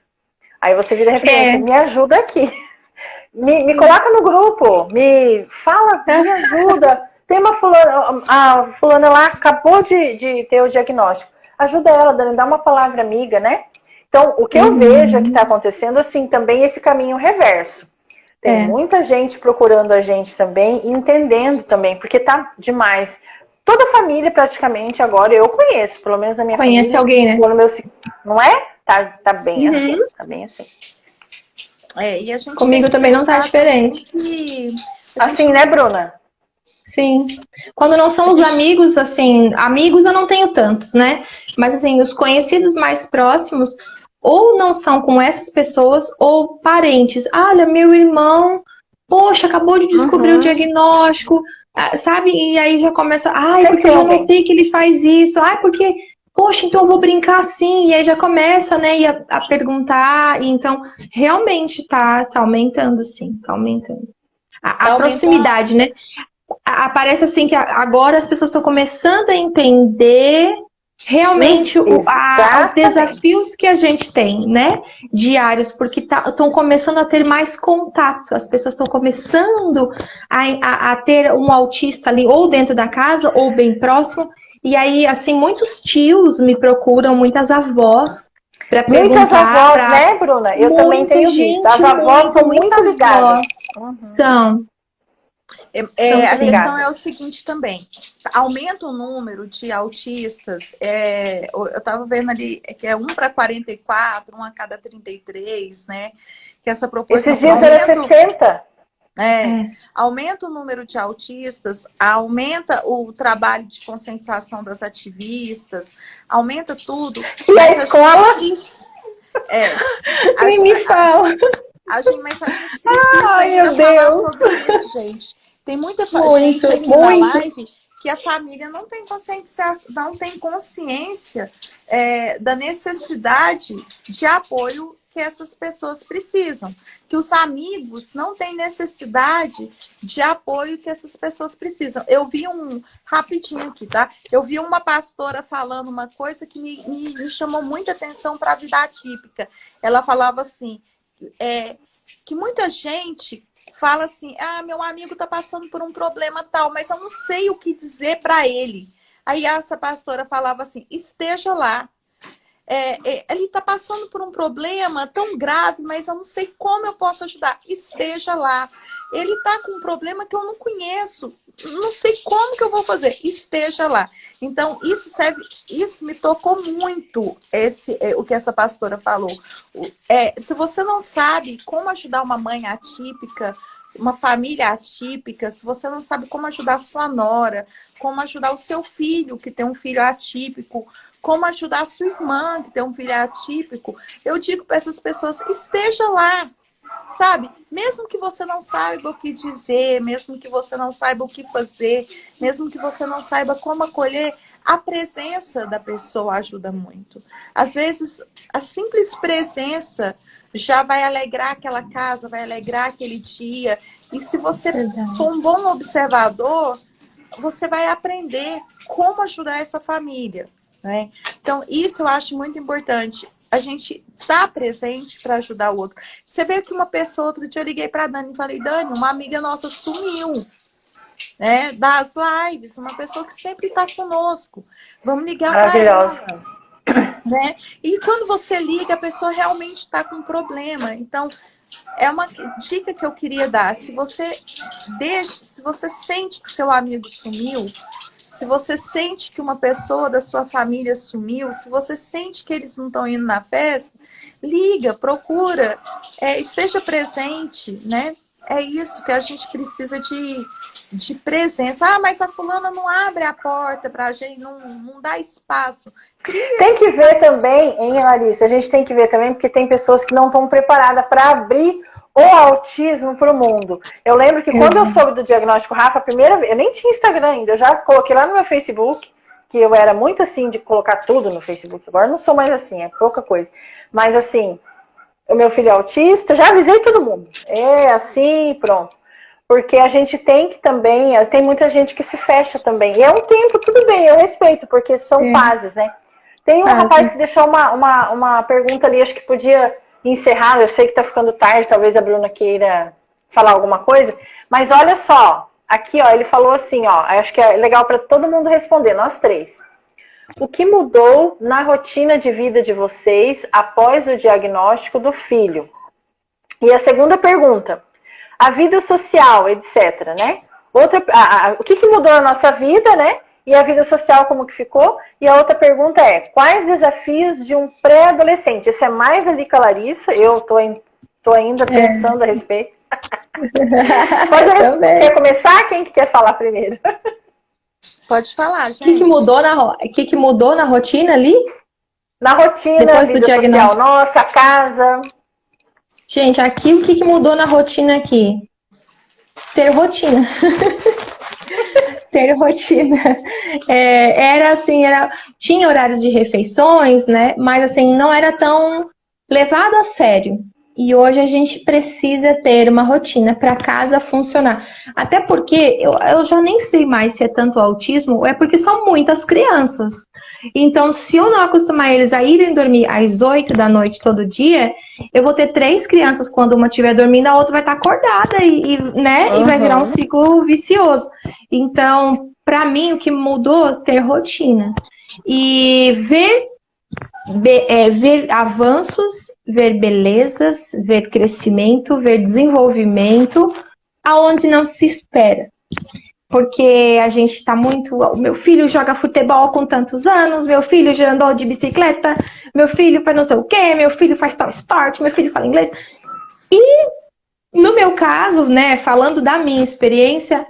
[SPEAKER 2] Aí você vira referência, me ajuda aqui. Me coloca no grupo, me fala, me ajuda. Tem uma fulana, a fulana lá acabou de ter o diagnóstico. Ajuda ela, Dani, dá uma palavra amiga, né? Então, o que eu vejo que está acontecendo, assim, também esse caminho reverso. Tem muita gente procurando a gente também e entendendo também, porque tá demais. Toda a família, praticamente, agora eu conheço, pelo menos a minha família.
[SPEAKER 3] Conhece alguém, né?
[SPEAKER 2] Não é? Tá bem assim, tá bem assim.
[SPEAKER 1] E a gente
[SPEAKER 3] comigo também não tá diferente.
[SPEAKER 2] Assim, né, Bruna?
[SPEAKER 3] Sim. Quando não são os amigos, assim, amigos eu não tenho tantos, né? Mas, assim, os conhecidos mais próximos, ou não são com essas pessoas, ou parentes. Olha, meu irmão, poxa, acabou de descobrir o diagnóstico, sabe? E aí já começa, porque eu já notei que ele faz isso, porque, poxa, então eu vou brincar assim. E aí já começa, né, a perguntar. E então, realmente tá aumentando, sim, tá aumentando. A proximidade, né? Parece assim que agora as pessoas estão começando a entender realmente os desafios que a gente tem, né, diários, porque estão começando a ter mais contato, as pessoas estão começando a ter um autista ali, ou dentro da casa, ou bem próximo, e aí, assim, muitos tios me procuram, muitas avós, para perguntar.
[SPEAKER 2] Muitas avós, né, Bruna? Eu também tenho visto. As avós são muito ligadas.
[SPEAKER 3] São.
[SPEAKER 1] A questão é o seguinte também, aumenta o número de autistas, eu estava vendo ali que é 1 para 44, 1 a cada 33, né? Que essa proporção.
[SPEAKER 2] Esses dias era 60.
[SPEAKER 1] Aumenta o número de autistas, aumenta o trabalho de conscientização das ativistas, aumenta tudo.
[SPEAKER 2] E a escola?
[SPEAKER 3] Me fala.
[SPEAKER 1] Mas a gente precisa ainda falar sobre isso, gente. Tem muita gente aqui na live que a família não tem consciência, não tem consciência da necessidade de apoio que essas pessoas precisam. Que os amigos não têm necessidade de apoio que essas pessoas precisam. Eu vi rapidinho aqui, tá? Eu vi uma pastora falando uma coisa que me chamou muita atenção para a vida atípica. Ela falava assim, que muita gente fala assim, meu amigo tá passando por um problema tal, mas eu não sei o que dizer para ele. Aí essa pastora falava assim, esteja lá. Ele está passando por um problema tão grave, mas eu não sei como eu posso ajudar. Esteja lá. Ele está com um problema que eu não conheço. Não sei como que eu vou fazer. Esteja lá. Então, isso me tocou muito, o que essa pastora falou. Se você não sabe como ajudar uma mãe atípica, uma família atípica, se você não sabe como ajudar a sua nora, como ajudar o seu filho, que tem um filho atípico, como ajudar a sua irmã, que tem um filho atípico, eu digo para essas pessoas, esteja lá, sabe? Mesmo que você não saiba o que dizer, mesmo que você não saiba o que fazer, mesmo que você não saiba como acolher, a presença da pessoa ajuda muito. Às vezes, a simples presença já vai alegrar aquela casa, vai alegrar aquele dia. E se você for um bom observador, você vai aprender como ajudar essa família. Né? Então, isso eu acho muito importante. A gente tá presente para ajudar o outro. Você vê que uma pessoa, outro dia eu liguei para a Dani e falei, Dani, uma amiga nossa sumiu, né? Das lives, uma pessoa que sempre está conosco. Vamos ligar para ela. Né? E quando você liga, a pessoa realmente está com um problema. Então, é uma dica que eu queria dar. Se você sente que seu amigo sumiu, se você sente que uma pessoa da sua família sumiu, se você sente que eles não estão indo na festa, liga, procura, esteja presente, né? É isso que a gente precisa de presença. Mas a fulana não abre a porta pra gente, não dá espaço.
[SPEAKER 2] Tem que ver também, hein, Larissa? A gente tem que ver também, porque tem pessoas que não estão preparadas para abrir o autismo para o mundo. Eu lembro que quando eu soube do diagnóstico Rafa, a primeira vez, eu nem tinha Instagram ainda, eu já coloquei lá no meu Facebook, que eu era muito assim de colocar tudo no Facebook. Agora não sou mais assim, é pouca coisa. Mas assim, o meu filho é autista, já avisei todo mundo. É assim, pronto. Porque a gente tem que também, tem muita gente que se fecha também. E é um tempo, tudo bem, eu respeito, porque são fases, né? Tem um rapaz que deixou uma pergunta ali, acho que podia encerrar, eu sei que tá ficando tarde, talvez a Bruna queira falar alguma coisa, mas olha só, aqui ó, ele falou assim, ó, acho que é legal para todo mundo responder, nós três. O que mudou na rotina de vida de vocês após o diagnóstico do filho? E a segunda pergunta, a vida social, etc, né? O que mudou na nossa vida, né? E a vida social como que ficou? E a outra pergunta é, quais desafios de um pré-adolescente? Isso é mais ali com a Larissa, eu tô ainda pensando a respeito. Quer começar? Quem que quer falar primeiro?
[SPEAKER 1] Pode falar, gente.
[SPEAKER 3] O que mudou na rotina ali?
[SPEAKER 2] Na rotina, depois vida do social, nossa, casa.
[SPEAKER 3] Gente, aqui o que mudou na rotina aqui? Ter rotina. Ter rotina. Era assim, tinha horários de refeições, né? Mas assim, não era tão levado a sério. E hoje a gente precisa ter uma rotina para a casa funcionar. Até porque eu já nem sei mais se é tanto autismo, ou é porque são muitas crianças. Então, se eu não acostumar eles a irem dormir às 8 da noite todo dia, eu vou ter 3 crianças, quando uma estiver dormindo, a outra vai estar acordada né? E vai virar um ciclo vicioso. Então, para mim, o que mudou é ter rotina. E ver avanços, ver belezas, ver crescimento, ver desenvolvimento, aonde não se espera. Porque a gente tá muito... Meu filho joga futebol com tantos anos, meu filho já andou de bicicleta, meu filho faz não sei o quê, meu filho faz tal esporte, meu filho fala inglês. E no meu caso, né, falando da minha experiência,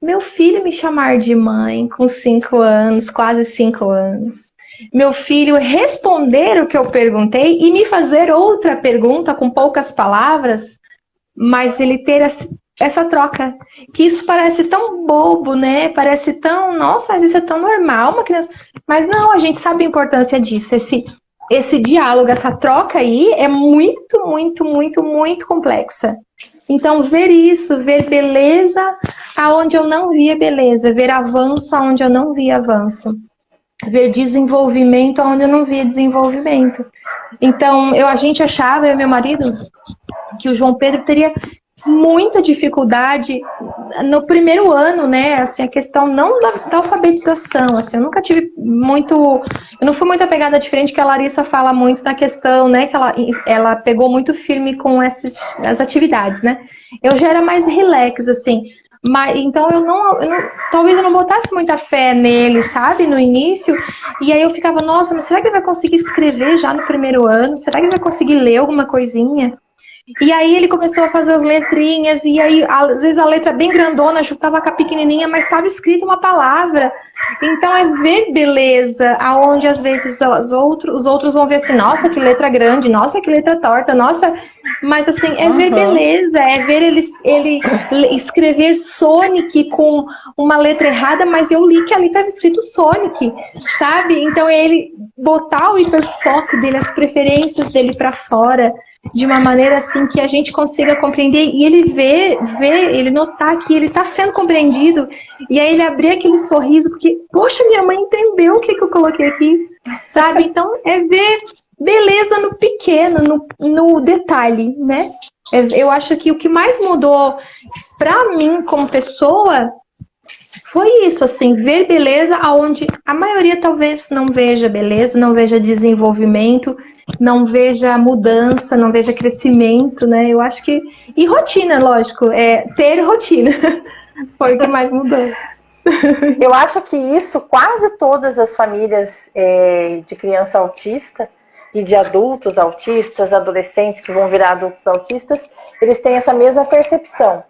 [SPEAKER 3] meu filho me chamar de mãe com 5 anos, quase 5 anos. Meu filho responder o que eu perguntei e me fazer outra pergunta com poucas palavras, mas ele ter essa troca, que isso parece tão bobo, né? Parece tão, nossa, mas isso é tão normal, uma criança. Mas não, a gente sabe a importância disso. Esse diálogo, essa troca aí é muito, muito, muito, muito complexa. Então, ver isso, ver beleza aonde eu não via beleza, ver avanço aonde eu não via avanço, ver desenvolvimento aonde eu não via desenvolvimento. Então, a gente achava, eu e meu marido, que o João Pedro teria muita dificuldade no primeiro ano, né? Assim, a questão não da alfabetização, assim, eu nunca tive muito, eu não fui muito apegada, diferente que a Larissa fala muito na questão, né? Que ela pegou muito firme com as atividades, né? Eu já era mais relax, assim. Mas, então talvez eu não botasse muita fé nele, sabe, no início, e aí eu ficava, nossa, mas será que ele vai conseguir escrever já no primeiro ano? Será que ele vai conseguir ler alguma coisinha? E aí ele começou a fazer as letrinhas, e aí às vezes a letra bem grandona juntava com a pequenininha, mas estava escrita uma palavra. Então é ver beleza, aonde às vezes os outros vão ver assim, nossa, que letra grande, nossa, que letra torta, nossa. Mas assim, é ver beleza, é ver ele escrever Sonic com uma letra errada, mas eu li que ali estava escrito Sonic, sabe? Então é ele botar o hiperfoco dele, as preferências dele para fora, de uma maneira assim que a gente consiga compreender e ele ele notar que ele está sendo compreendido, e aí ele abrir aquele sorriso, porque, poxa, minha mãe entendeu o que eu coloquei aqui, sabe? Então é ver beleza no pequeno, no detalhe, né? Eu acho que o que mais mudou para mim como pessoa foi isso, assim, ver beleza aonde a maioria talvez não veja beleza, não veja desenvolvimento, não veja mudança, não veja crescimento, né? Eu acho que... E rotina, lógico, ter rotina foi o que mais mudou.
[SPEAKER 2] Eu acho que isso quase todas as famílias de criança autista e de adultos autistas, adolescentes que vão virar adultos autistas, eles têm essa mesma percepção,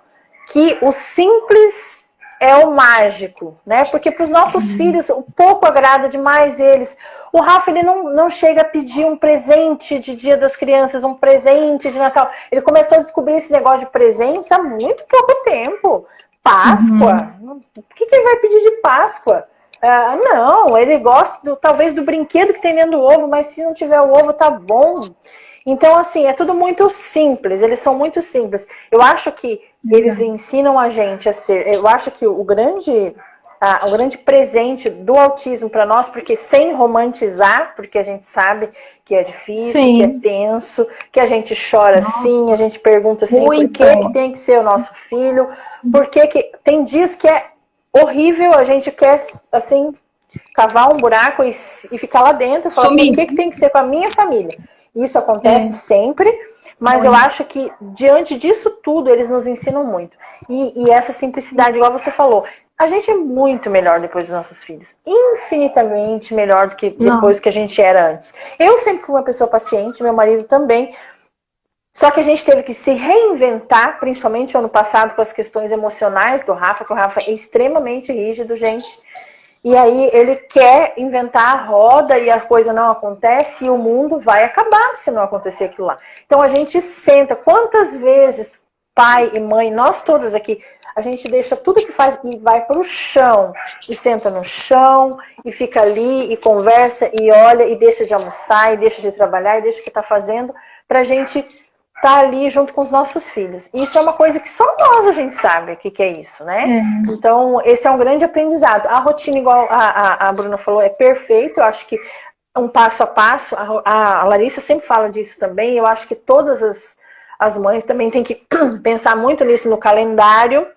[SPEAKER 2] que o simples é o mágico, né? Porque para os nossos filhos, o pouco agrada demais eles. O Rafa, ele não chega a pedir um presente de Dia das Crianças, um presente de Natal. Ele começou a descobrir esse negócio de presentes há muito pouco tempo. Páscoa? O que ele vai pedir de Páscoa? Não, ele gosta talvez do brinquedo que tem dentro do ovo, mas se não tiver o ovo, tá bom. Então, assim, é tudo muito simples, eles são muito simples. Eu acho que eles ensinam a gente a ser... Eu acho que o grande presente do autismo para nós, porque sem romantizar, porque a gente sabe que é difícil, que é tenso, que a gente chora sim, a gente pergunta assim, por que tem que ser o nosso filho? Por que tem dias que é horrível, a gente quer, assim, cavar um buraco e ficar lá dentro e falar, por que tem que ser com a minha família? Isso acontece sempre, mas eu acho que diante disso tudo eles nos ensinam muito. E essa simplicidade, igual você falou, a gente é muito melhor depois dos nossos filhos. Infinitamente melhor do que depois que a gente era antes. Eu sempre fui uma pessoa paciente, meu marido também. Só que a gente teve que se reinventar, principalmente ano passado, com as questões emocionais do Rafa, que o Rafa é extremamente rígido, gente. E aí ele quer inventar a roda e a coisa não acontece e o mundo vai acabar se não acontecer aquilo lá. Então a gente senta, quantas vezes pai e mãe, nós todas aqui, a gente deixa tudo que faz e vai para o chão, e senta no chão, e fica ali, e conversa, e olha, e deixa de almoçar, e deixa de trabalhar, e deixa o que está fazendo, para a gente estar ali junto com os nossos filhos. E isso é uma coisa que só nós a gente sabe o que é isso, né? Então, esse é um grande aprendizado. A rotina, igual a Bruna falou, é perfeito. Eu acho que um passo a passo, a Larissa sempre fala disso também, eu acho que todas as mães também têm que pensar muito nisso no calendário,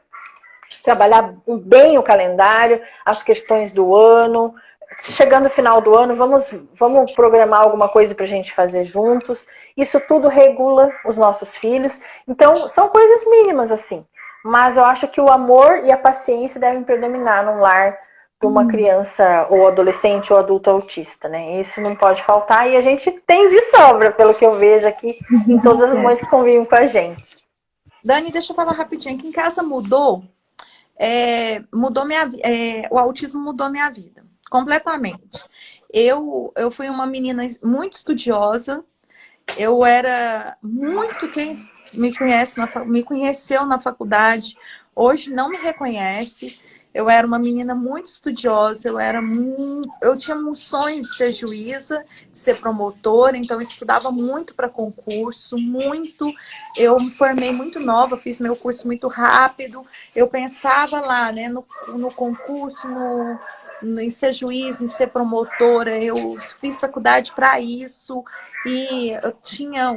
[SPEAKER 2] trabalhar bem o calendário, as questões do ano. Chegando no final do ano, vamos programar alguma coisa para a gente fazer juntos. Isso tudo regula os nossos filhos. Então, são coisas mínimas, assim. Mas eu acho que o amor e a paciência devem predominar num lar de uma criança, ou adolescente, ou adulto autista, né? Isso não pode faltar e a gente tem de sobra, pelo que eu vejo aqui, em todas as mães que convivem com a gente.
[SPEAKER 1] Dani, deixa eu falar rapidinho. Aqui em casa mudou o autismo mudou minha vida. Completamente. Eu fui uma menina muito estudiosa. Eu era muito... Quem me conheceu na faculdade, hoje não me reconhece. Eu era uma menina muito estudiosa. Eu tinha um sonho de ser juíza, de ser promotora. Então, eu estudava muito para concurso, muito. Eu me formei muito nova, fiz meu curso muito rápido. Eu pensava lá, né, no concurso, em ser juiz, em ser promotora. Eu fiz faculdade para isso e eu tinha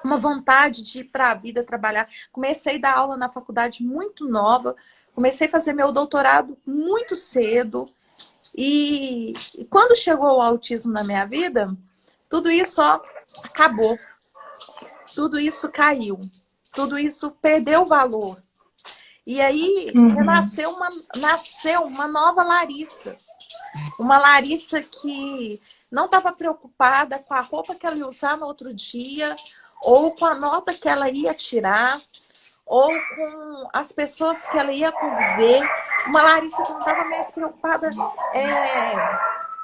[SPEAKER 1] uma vontade de ir para a vida trabalhar. Comecei a dar aula na faculdade muito nova, comecei a fazer meu doutorado muito cedo. E quando chegou o autismo na minha vida, tudo isso ó, acabou. Tudo isso caiu. Tudo isso perdeu valor. E aí nasceu uma nova Larissa. Uma Larissa que não estava preocupada com a roupa que ela ia usar no outro dia, ou com a nota que ela ia tirar, ou com as pessoas que ela ia conviver. Uma Larissa que não estava mais preocupada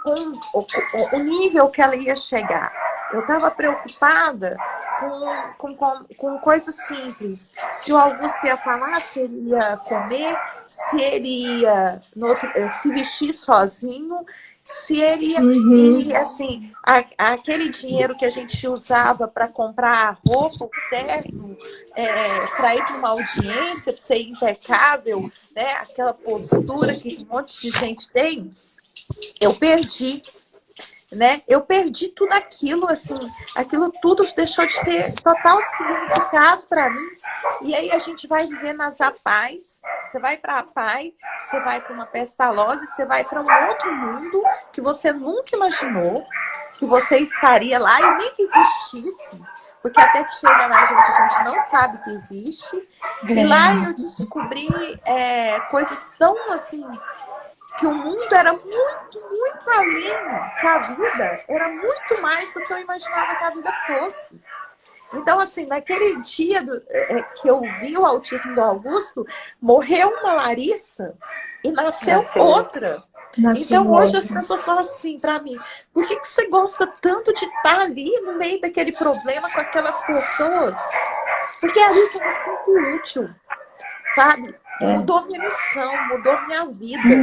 [SPEAKER 1] com o nível que ela ia chegar. Eu estava preocupada com coisas simples. Se o Augusto ia falar, se ele ia comer, se ele ia se vestir sozinho, se ele ia. E assim, aquele dinheiro que a gente usava para comprar a roupa, o terno, para ir para uma audiência, para ser impecável, né? Aquela postura que um monte de gente tem, eu perdi. Né? Eu perdi tudo aquilo, assim, aquilo tudo deixou de ter total significado para mim. E aí a gente vai viver nas APAES, você vai para a APAE, você vai para uma pestalozzi, você vai para um outro mundo que você nunca imaginou que você estaria lá e nem que existisse, porque até que chega lá a gente não sabe que existe. E lá eu descobri coisas tão assim, que o mundo era muito, muito além, que a vida era muito mais do que eu imaginava que a vida fosse. Então, assim, naquele dia que eu vi o autismo do Augusto, morreu uma Larissa e nasceu outra. Então, hoje as pessoas falam assim para mim, por que você gosta tanto de estar ali no meio daquele problema com aquelas pessoas? Porque é ali que eu me sinto útil, sabe? Mudou minha missão, mudou minha vida,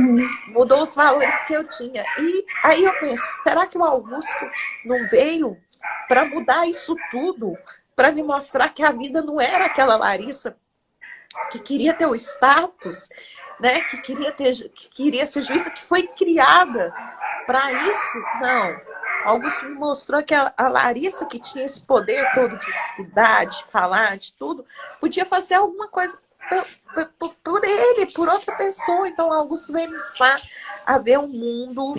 [SPEAKER 1] mudou os valores que eu tinha. E aí eu penso, será que o Augusto não veio para mudar isso tudo? Para me mostrar que a vida não era aquela Larissa que queria ter o status, né? Que queria ser juíza, que foi criada para isso? Não. Augusto me mostrou que a Larissa, que tinha esse poder todo de estudar, de falar, de tudo, podia fazer alguma coisa por ele, por outra pessoa. Então, Augusto veio me ensinar a ver um mundo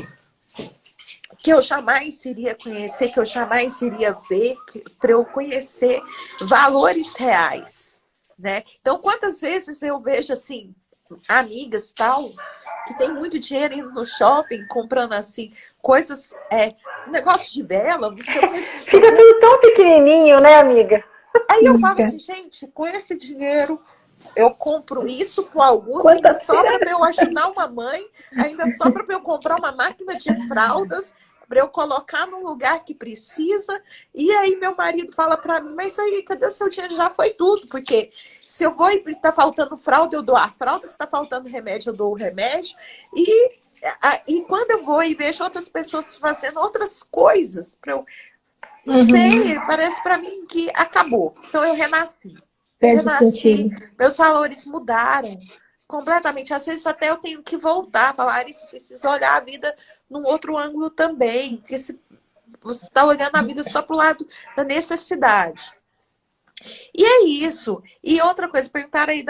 [SPEAKER 1] que eu jamais iria conhecer, que eu jamais iria ver, para eu conhecer valores reais, né? Então, quantas vezes eu vejo, assim, amigas, tal, que tem muito dinheiro indo no shopping, comprando, assim, coisas, negócio de vela, não sei o que.
[SPEAKER 2] Fica tudo tão pequenininho, né, amiga?
[SPEAKER 1] Aí eu falo assim, gente, com esse dinheiro eu compro isso pro Augusto, ainda sobra para eu ajudar uma mãe, ainda sobra para eu comprar uma máquina de fraldas, para eu colocar num lugar que precisa. E aí meu marido fala para mim, mas aí, cadê o seu dinheiro? Já foi tudo, porque se eu vou e tá faltando fralda, eu dou a fralda, se tá faltando remédio, eu dou o remédio. E quando eu vou e vejo outras pessoas fazendo outras coisas, para eu não sei, parece para mim que acabou. Então eu renasci. Meus valores mudaram completamente. Às vezes até eu tenho que voltar, falar isso, precisa olhar a vida num outro ângulo também, porque se você está olhando a vida só para o lado da necessidade. E é isso. E outra coisa, perguntaram aí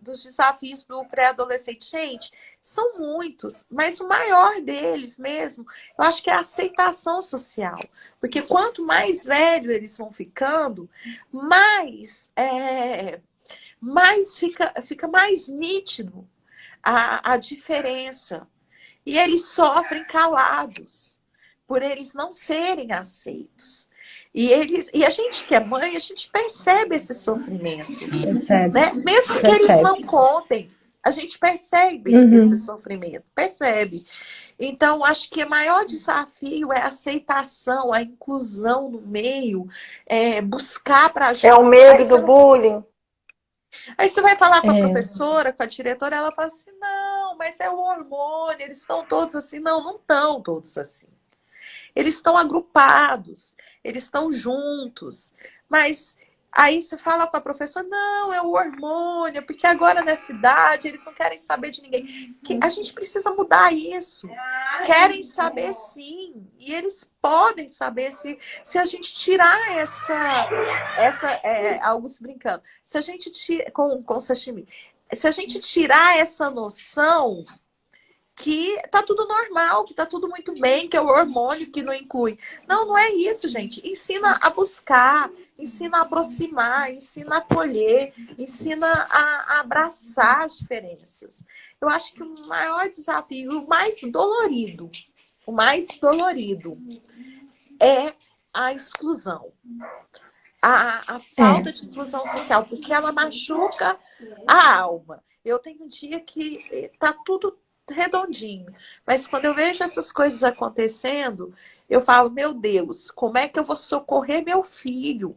[SPEAKER 1] dos desafios do pré-adolescente. Gente, são muitos, mas o maior deles mesmo, eu acho que é a aceitação social. Porque quanto mais velho eles vão ficando, mais fica mais nítido a diferença. E eles sofrem calados por eles não serem aceitos. E a gente que é mãe, a gente percebe esse sofrimento.
[SPEAKER 3] Percebe.
[SPEAKER 1] Né? Mesmo que eles não contem, a gente percebe esse sofrimento, percebe. Então, acho que o maior desafio é a aceitação, a inclusão no meio, buscar para ajudar.
[SPEAKER 2] É o medo do bullying.
[SPEAKER 1] Aí você vai falar com a professora, com a diretora, ela fala assim, não, mas é o hormônio, eles estão todos assim. Não, não estão todos assim. Eles estão agrupados, eles estão juntos, mas Aí você fala com a professora, não, é o hormônio, porque agora nessa idade eles não querem saber de ninguém. A gente precisa mudar isso. Querem saber sim. E eles podem saber se a gente tirar Augusto brincando, se a gente tira, com sashimi, se a gente tirar essa noção que tá tudo normal, que tá tudo muito bem, que é o hormônio que não inclui. Não, não é isso, gente. Ensina a buscar, ensina a aproximar, ensina a acolher, ensina a abraçar as diferenças. Eu acho que o maior desafio, o mais dolorido é a exclusão. A falta de inclusão social, porque ela machuca a alma. Eu tenho um dia que tá tudo redondinho. Mas quando eu vejo essas coisas acontecendo, eu falo, meu Deus, como é que eu vou socorrer meu filho?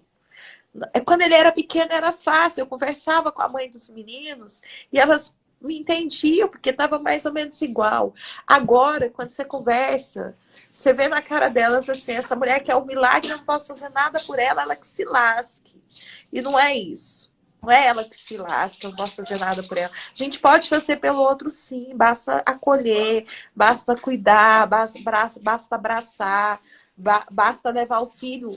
[SPEAKER 1] Quando ele era pequeno era fácil, eu conversava com a mãe dos meninos e elas me entendiam, porque estava mais ou menos igual. Agora, quando você conversa, você vê na cara delas assim, essa mulher quer um milagre, eu não posso fazer nada por ela, ela que se lasque. E não é isso. Não é ela que se lasca, eu não posso fazer nada por ela. A gente pode fazer pelo outro, sim. Basta acolher, basta cuidar, basta abraçar, basta levar o filho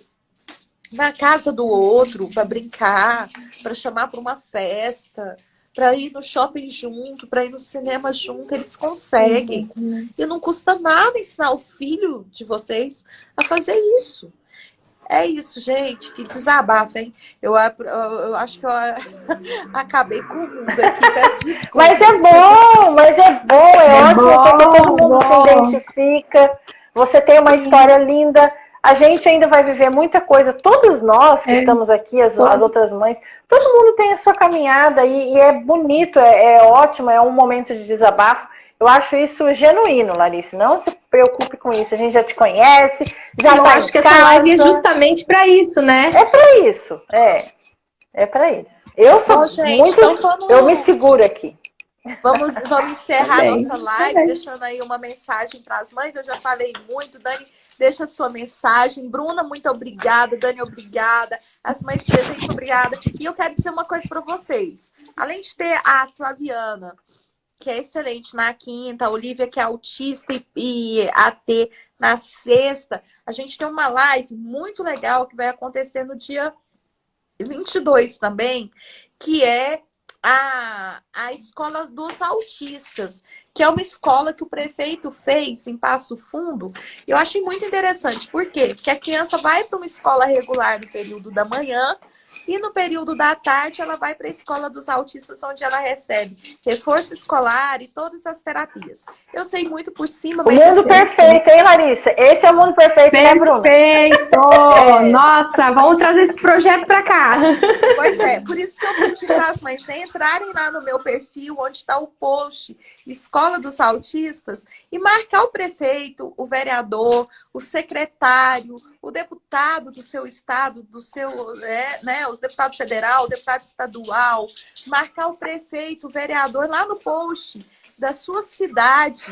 [SPEAKER 1] na casa do outro para brincar, para chamar para uma festa, para ir no shopping junto, para ir no cinema junto. Eles conseguem. E não custa nada ensinar o filho de vocês a fazer isso. É isso, gente. Que desabafo, hein? Eu acho que eu acabei com o mundo aqui. Peço desculpas.
[SPEAKER 2] Mas é bom, é ótimo, porque todo mundo se identifica. Você tem uma história linda. A gente ainda vai viver muita coisa. Todos nós que estamos aqui, as outras mães, todo mundo tem a sua caminhada e é bonito, é ótimo, é um momento de desabafo. Eu acho isso genuíno, Larissa. Não se preocupe com isso. A gente já te conhece, já
[SPEAKER 3] eu acho que essa live é justamente para isso, né?
[SPEAKER 2] É para isso, é para isso. Eu sou muito, então eu me seguro aqui.
[SPEAKER 1] Vamos encerrar a nossa live, deixando aí uma mensagem para as mães. Eu já falei muito, Dani, deixa a sua mensagem. Bruna, muito obrigada. Dani, obrigada. As mães presentes, obrigada. E eu quero dizer uma coisa para vocês. Além de ter a Flaviana, que é excelente na quinta, a Olivia, que é autista e AT na sexta, a gente tem uma live muito legal que vai acontecer no dia 22 também, que é a Escola dos Autistas, que é uma escola que o prefeito fez em Passo Fundo. Eu achei muito interessante. Por quê? Porque a criança vai para uma escola regular no período da manhã e no período da tarde ela vai para a Escola dos Autistas, onde ela recebe reforço escolar e todas as terapias. Eu sei muito por cima, mas...
[SPEAKER 2] O mundo perfeito, hein, Larissa? Esse é o mundo perfeito, né, Bruna?
[SPEAKER 3] Perfeito! Nossa, vamos trazer esse projeto para cá.
[SPEAKER 1] Pois é, por isso que eu pedi para as mães entrarem lá no meu perfil, onde está o post Escola dos Autistas, e marcar o prefeito, o vereador, o secretário, o deputado do seu estado, do seu, os deputados federal, o deputado estadual, marcar o prefeito, o vereador lá no post da sua cidade,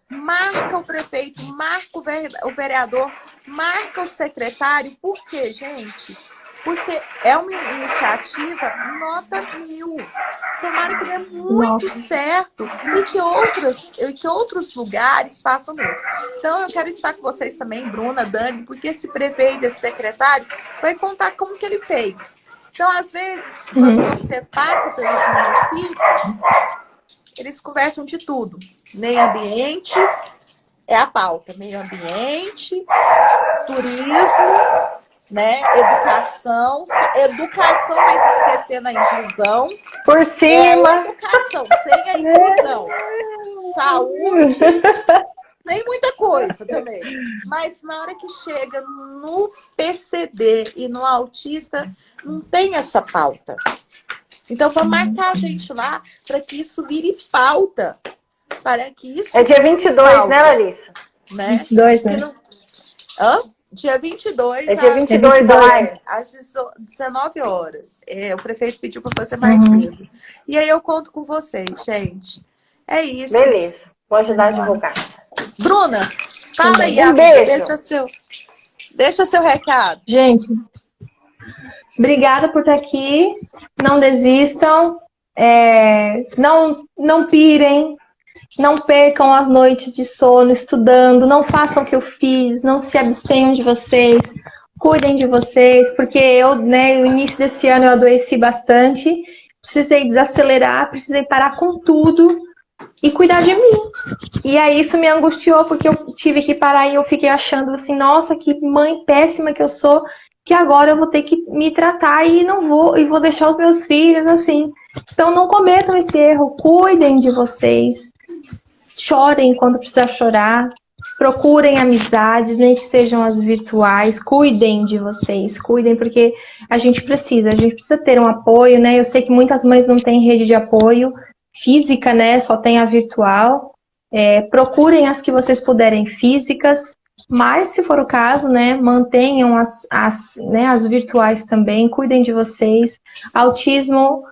[SPEAKER 1] marca o prefeito, marca o vereador, marca o secretário. Por quê, gente? Porque é uma iniciativa nota 1000. Tomara que dê muito certo e que outros lugares façam mesmo. Então, eu quero estar com vocês também, Bruna, Dani, porque esse prefeito, esse secretário, vai contar como que ele fez. Então, às vezes, quando você passa pelos municípios, eles conversam de tudo. Meio ambiente é a pauta. Meio ambiente, turismo, né? Educação, mas esquecendo a inclusão.
[SPEAKER 2] Por cima.
[SPEAKER 1] Educação, sem a inclusão. Saúde, sem muita coisa também. Mas na hora que chega no PCD e no autista, não tem essa pauta. Então, vamos marcar a gente lá para que isso vire pauta. Para que isso
[SPEAKER 2] é dia 22, pauta, né, Larissa?
[SPEAKER 1] Né?
[SPEAKER 3] 22, né?
[SPEAKER 1] Dia 22,
[SPEAKER 2] é dia 22
[SPEAKER 1] às 19 horas. O prefeito pediu para fazer mais cedo. E aí eu conto com vocês, gente. É isso.
[SPEAKER 2] Beleza. Vou ajudar a divulgar.
[SPEAKER 1] Bruna, fala aí.
[SPEAKER 2] Um beijo.
[SPEAKER 1] Deixa seu recado.
[SPEAKER 3] Gente, Obrigada por estar aqui. Não desistam. Não pirem. Não percam as noites de sono estudando. Não façam o que eu fiz. Não se abstenham de vocês. Cuidem de vocês. Porque eu, né, no início desse ano eu adoeci bastante. Precisei desacelerar. Precisei parar com tudo. E cuidar de mim. E aí isso me angustiou, porque eu tive que parar e eu fiquei achando assim, nossa, que mãe péssima que eu sou, que agora eu vou ter que me tratar e vou deixar os meus filhos assim. Então não cometam esse erro, cuidem de vocês, chorem quando precisar chorar, procurem amizades, nem que sejam as virtuais, cuidem de vocês, cuidem, porque a gente precisa ter um apoio, né? Eu sei que muitas mães não têm rede de apoio física, né? Só tem a virtual. Procurem as que vocês puderem físicas, mas se for o caso, né, mantenham as virtuais também, cuidem de vocês. Autismo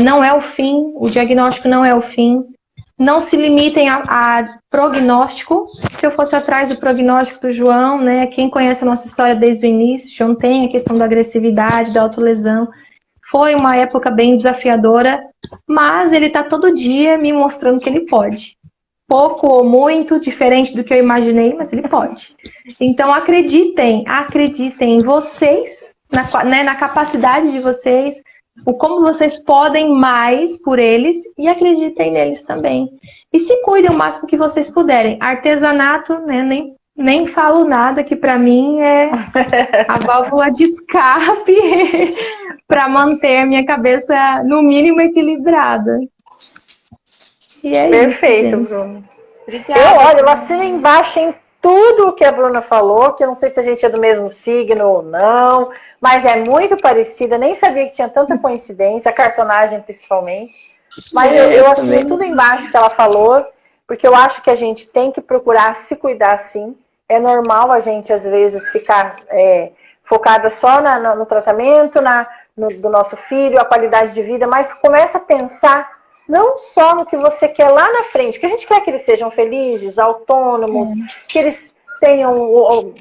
[SPEAKER 3] não é o fim, o diagnóstico não é o fim. Não se limitem a prognóstico. Se eu fosse atrás do prognóstico do João, né, quem conhece a nossa história desde o início, João tem a questão da agressividade, da autolesão. Foi uma época bem desafiadora, mas ele está todo dia me mostrando que ele pode. Pouco ou muito, diferente do que eu imaginei, mas ele pode. Então acreditem em vocês, na capacidade de vocês, o como vocês podem mais por eles e acreditem neles também. E se cuidem o máximo que vocês puderem. Artesanato, né, nem falo nada, que para mim é a válvula de escape para manter a minha cabeça, no mínimo, equilibrada. E é
[SPEAKER 2] Perfeito,
[SPEAKER 3] isso,
[SPEAKER 2] Bruno.
[SPEAKER 1] Obrigada.
[SPEAKER 2] Eu assino embaixo em tudo o que a Bruna falou, que eu não sei se a gente é do mesmo signo ou não, mas é muito parecida, nem sabia que tinha tanta coincidência, a cartonagem principalmente. Mas eu assino tudo embaixo que ela falou, porque eu acho que a gente tem que procurar se cuidar sim. É normal a gente, às vezes, ficar focada só no tratamento, do nosso filho, a qualidade de vida, mas começa a pensar não só no que você quer lá na frente, que a gente quer que eles sejam felizes, autônomos, que eles tenham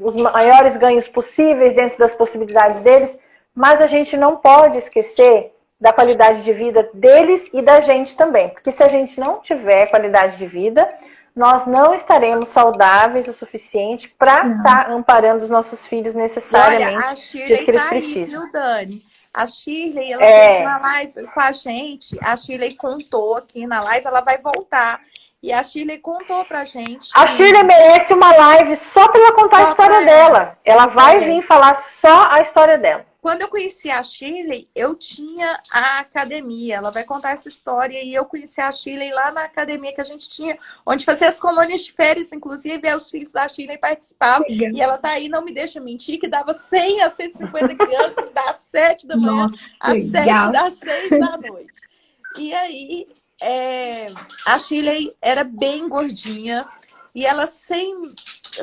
[SPEAKER 2] os maiores ganhos possíveis dentro das possibilidades deles, mas a gente não pode esquecer da qualidade de vida deles e da gente também, porque se a gente não tiver qualidade de vida, nós não estaremos saudáveis o suficiente para estar amparando os nossos filhos necessariamente.
[SPEAKER 1] Olha, a Shirley
[SPEAKER 2] que eles
[SPEAKER 1] tá
[SPEAKER 2] precisam.
[SPEAKER 1] aí, viu, Dani? A Shirley, ela fez uma live com a gente. A Shirley contou aqui na live, ela vai voltar. E a Shirley contou pra gente.
[SPEAKER 2] A Shirley merece uma live só para ela contar a história dela. Ela vai vir falar só a história dela.
[SPEAKER 1] Quando eu conheci a Shirley, eu tinha a academia. Ela vai contar essa história. E eu conheci a Shirley lá na academia que a gente tinha, onde fazia as colônias de férias, inclusive, os filhos da Shirley participavam. Legal. E ela tá aí, não me deixa mentir, que dava 100 a 150 crianças, das 7 da manhã às 7 das 6 da noite. E aí, a Shirley era bem gordinha. E ela sem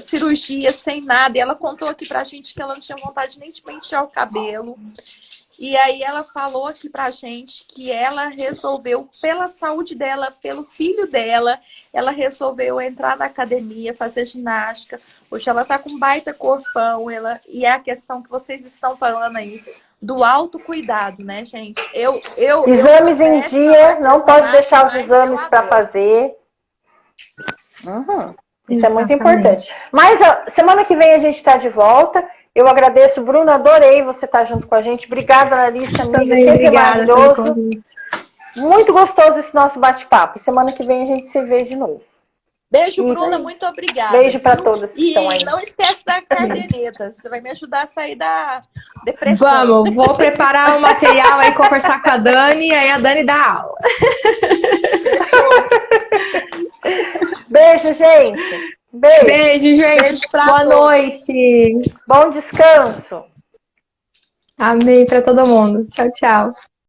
[SPEAKER 1] cirurgia, sem nada. E ela contou aqui pra gente que ela não tinha vontade nem de pentear o cabelo. E aí ela falou aqui pra gente que ela resolveu, pela saúde dela, pelo filho dela, ela resolveu entrar na academia, fazer ginástica. Hoje ela tá com um baita corpão. E é a questão que vocês estão falando aí, do autocuidado, né, gente?
[SPEAKER 2] Exames em dia, não pode deixar os exames para fazer. Isso é muito importante. Mas semana que vem a gente está de volta. Eu agradeço, Bruna, adorei você estar junto com a gente. Obrigada, Larissa, amiga.
[SPEAKER 3] Também,
[SPEAKER 2] sempre
[SPEAKER 3] obrigada,
[SPEAKER 2] maravilhoso. Muito gostoso esse nosso bate-papo. Semana que vem a gente se vê de novo.
[SPEAKER 1] Beijo, Bruna, muito obrigada.
[SPEAKER 2] Beijo para todas que estão aí.
[SPEAKER 1] E não esquece da caderneta. Você vai me ajudar a sair da depressão.
[SPEAKER 3] Vamos, vou preparar um material aí, conversar com a Dani, e aí a Dani dá aula.
[SPEAKER 2] Beijo, gente.
[SPEAKER 3] Beijo, gente.
[SPEAKER 1] Beijo pra
[SPEAKER 3] Boa
[SPEAKER 1] todos.
[SPEAKER 3] noite.
[SPEAKER 2] Bom descanso.
[SPEAKER 3] Amém para todo mundo. Tchau, tchau.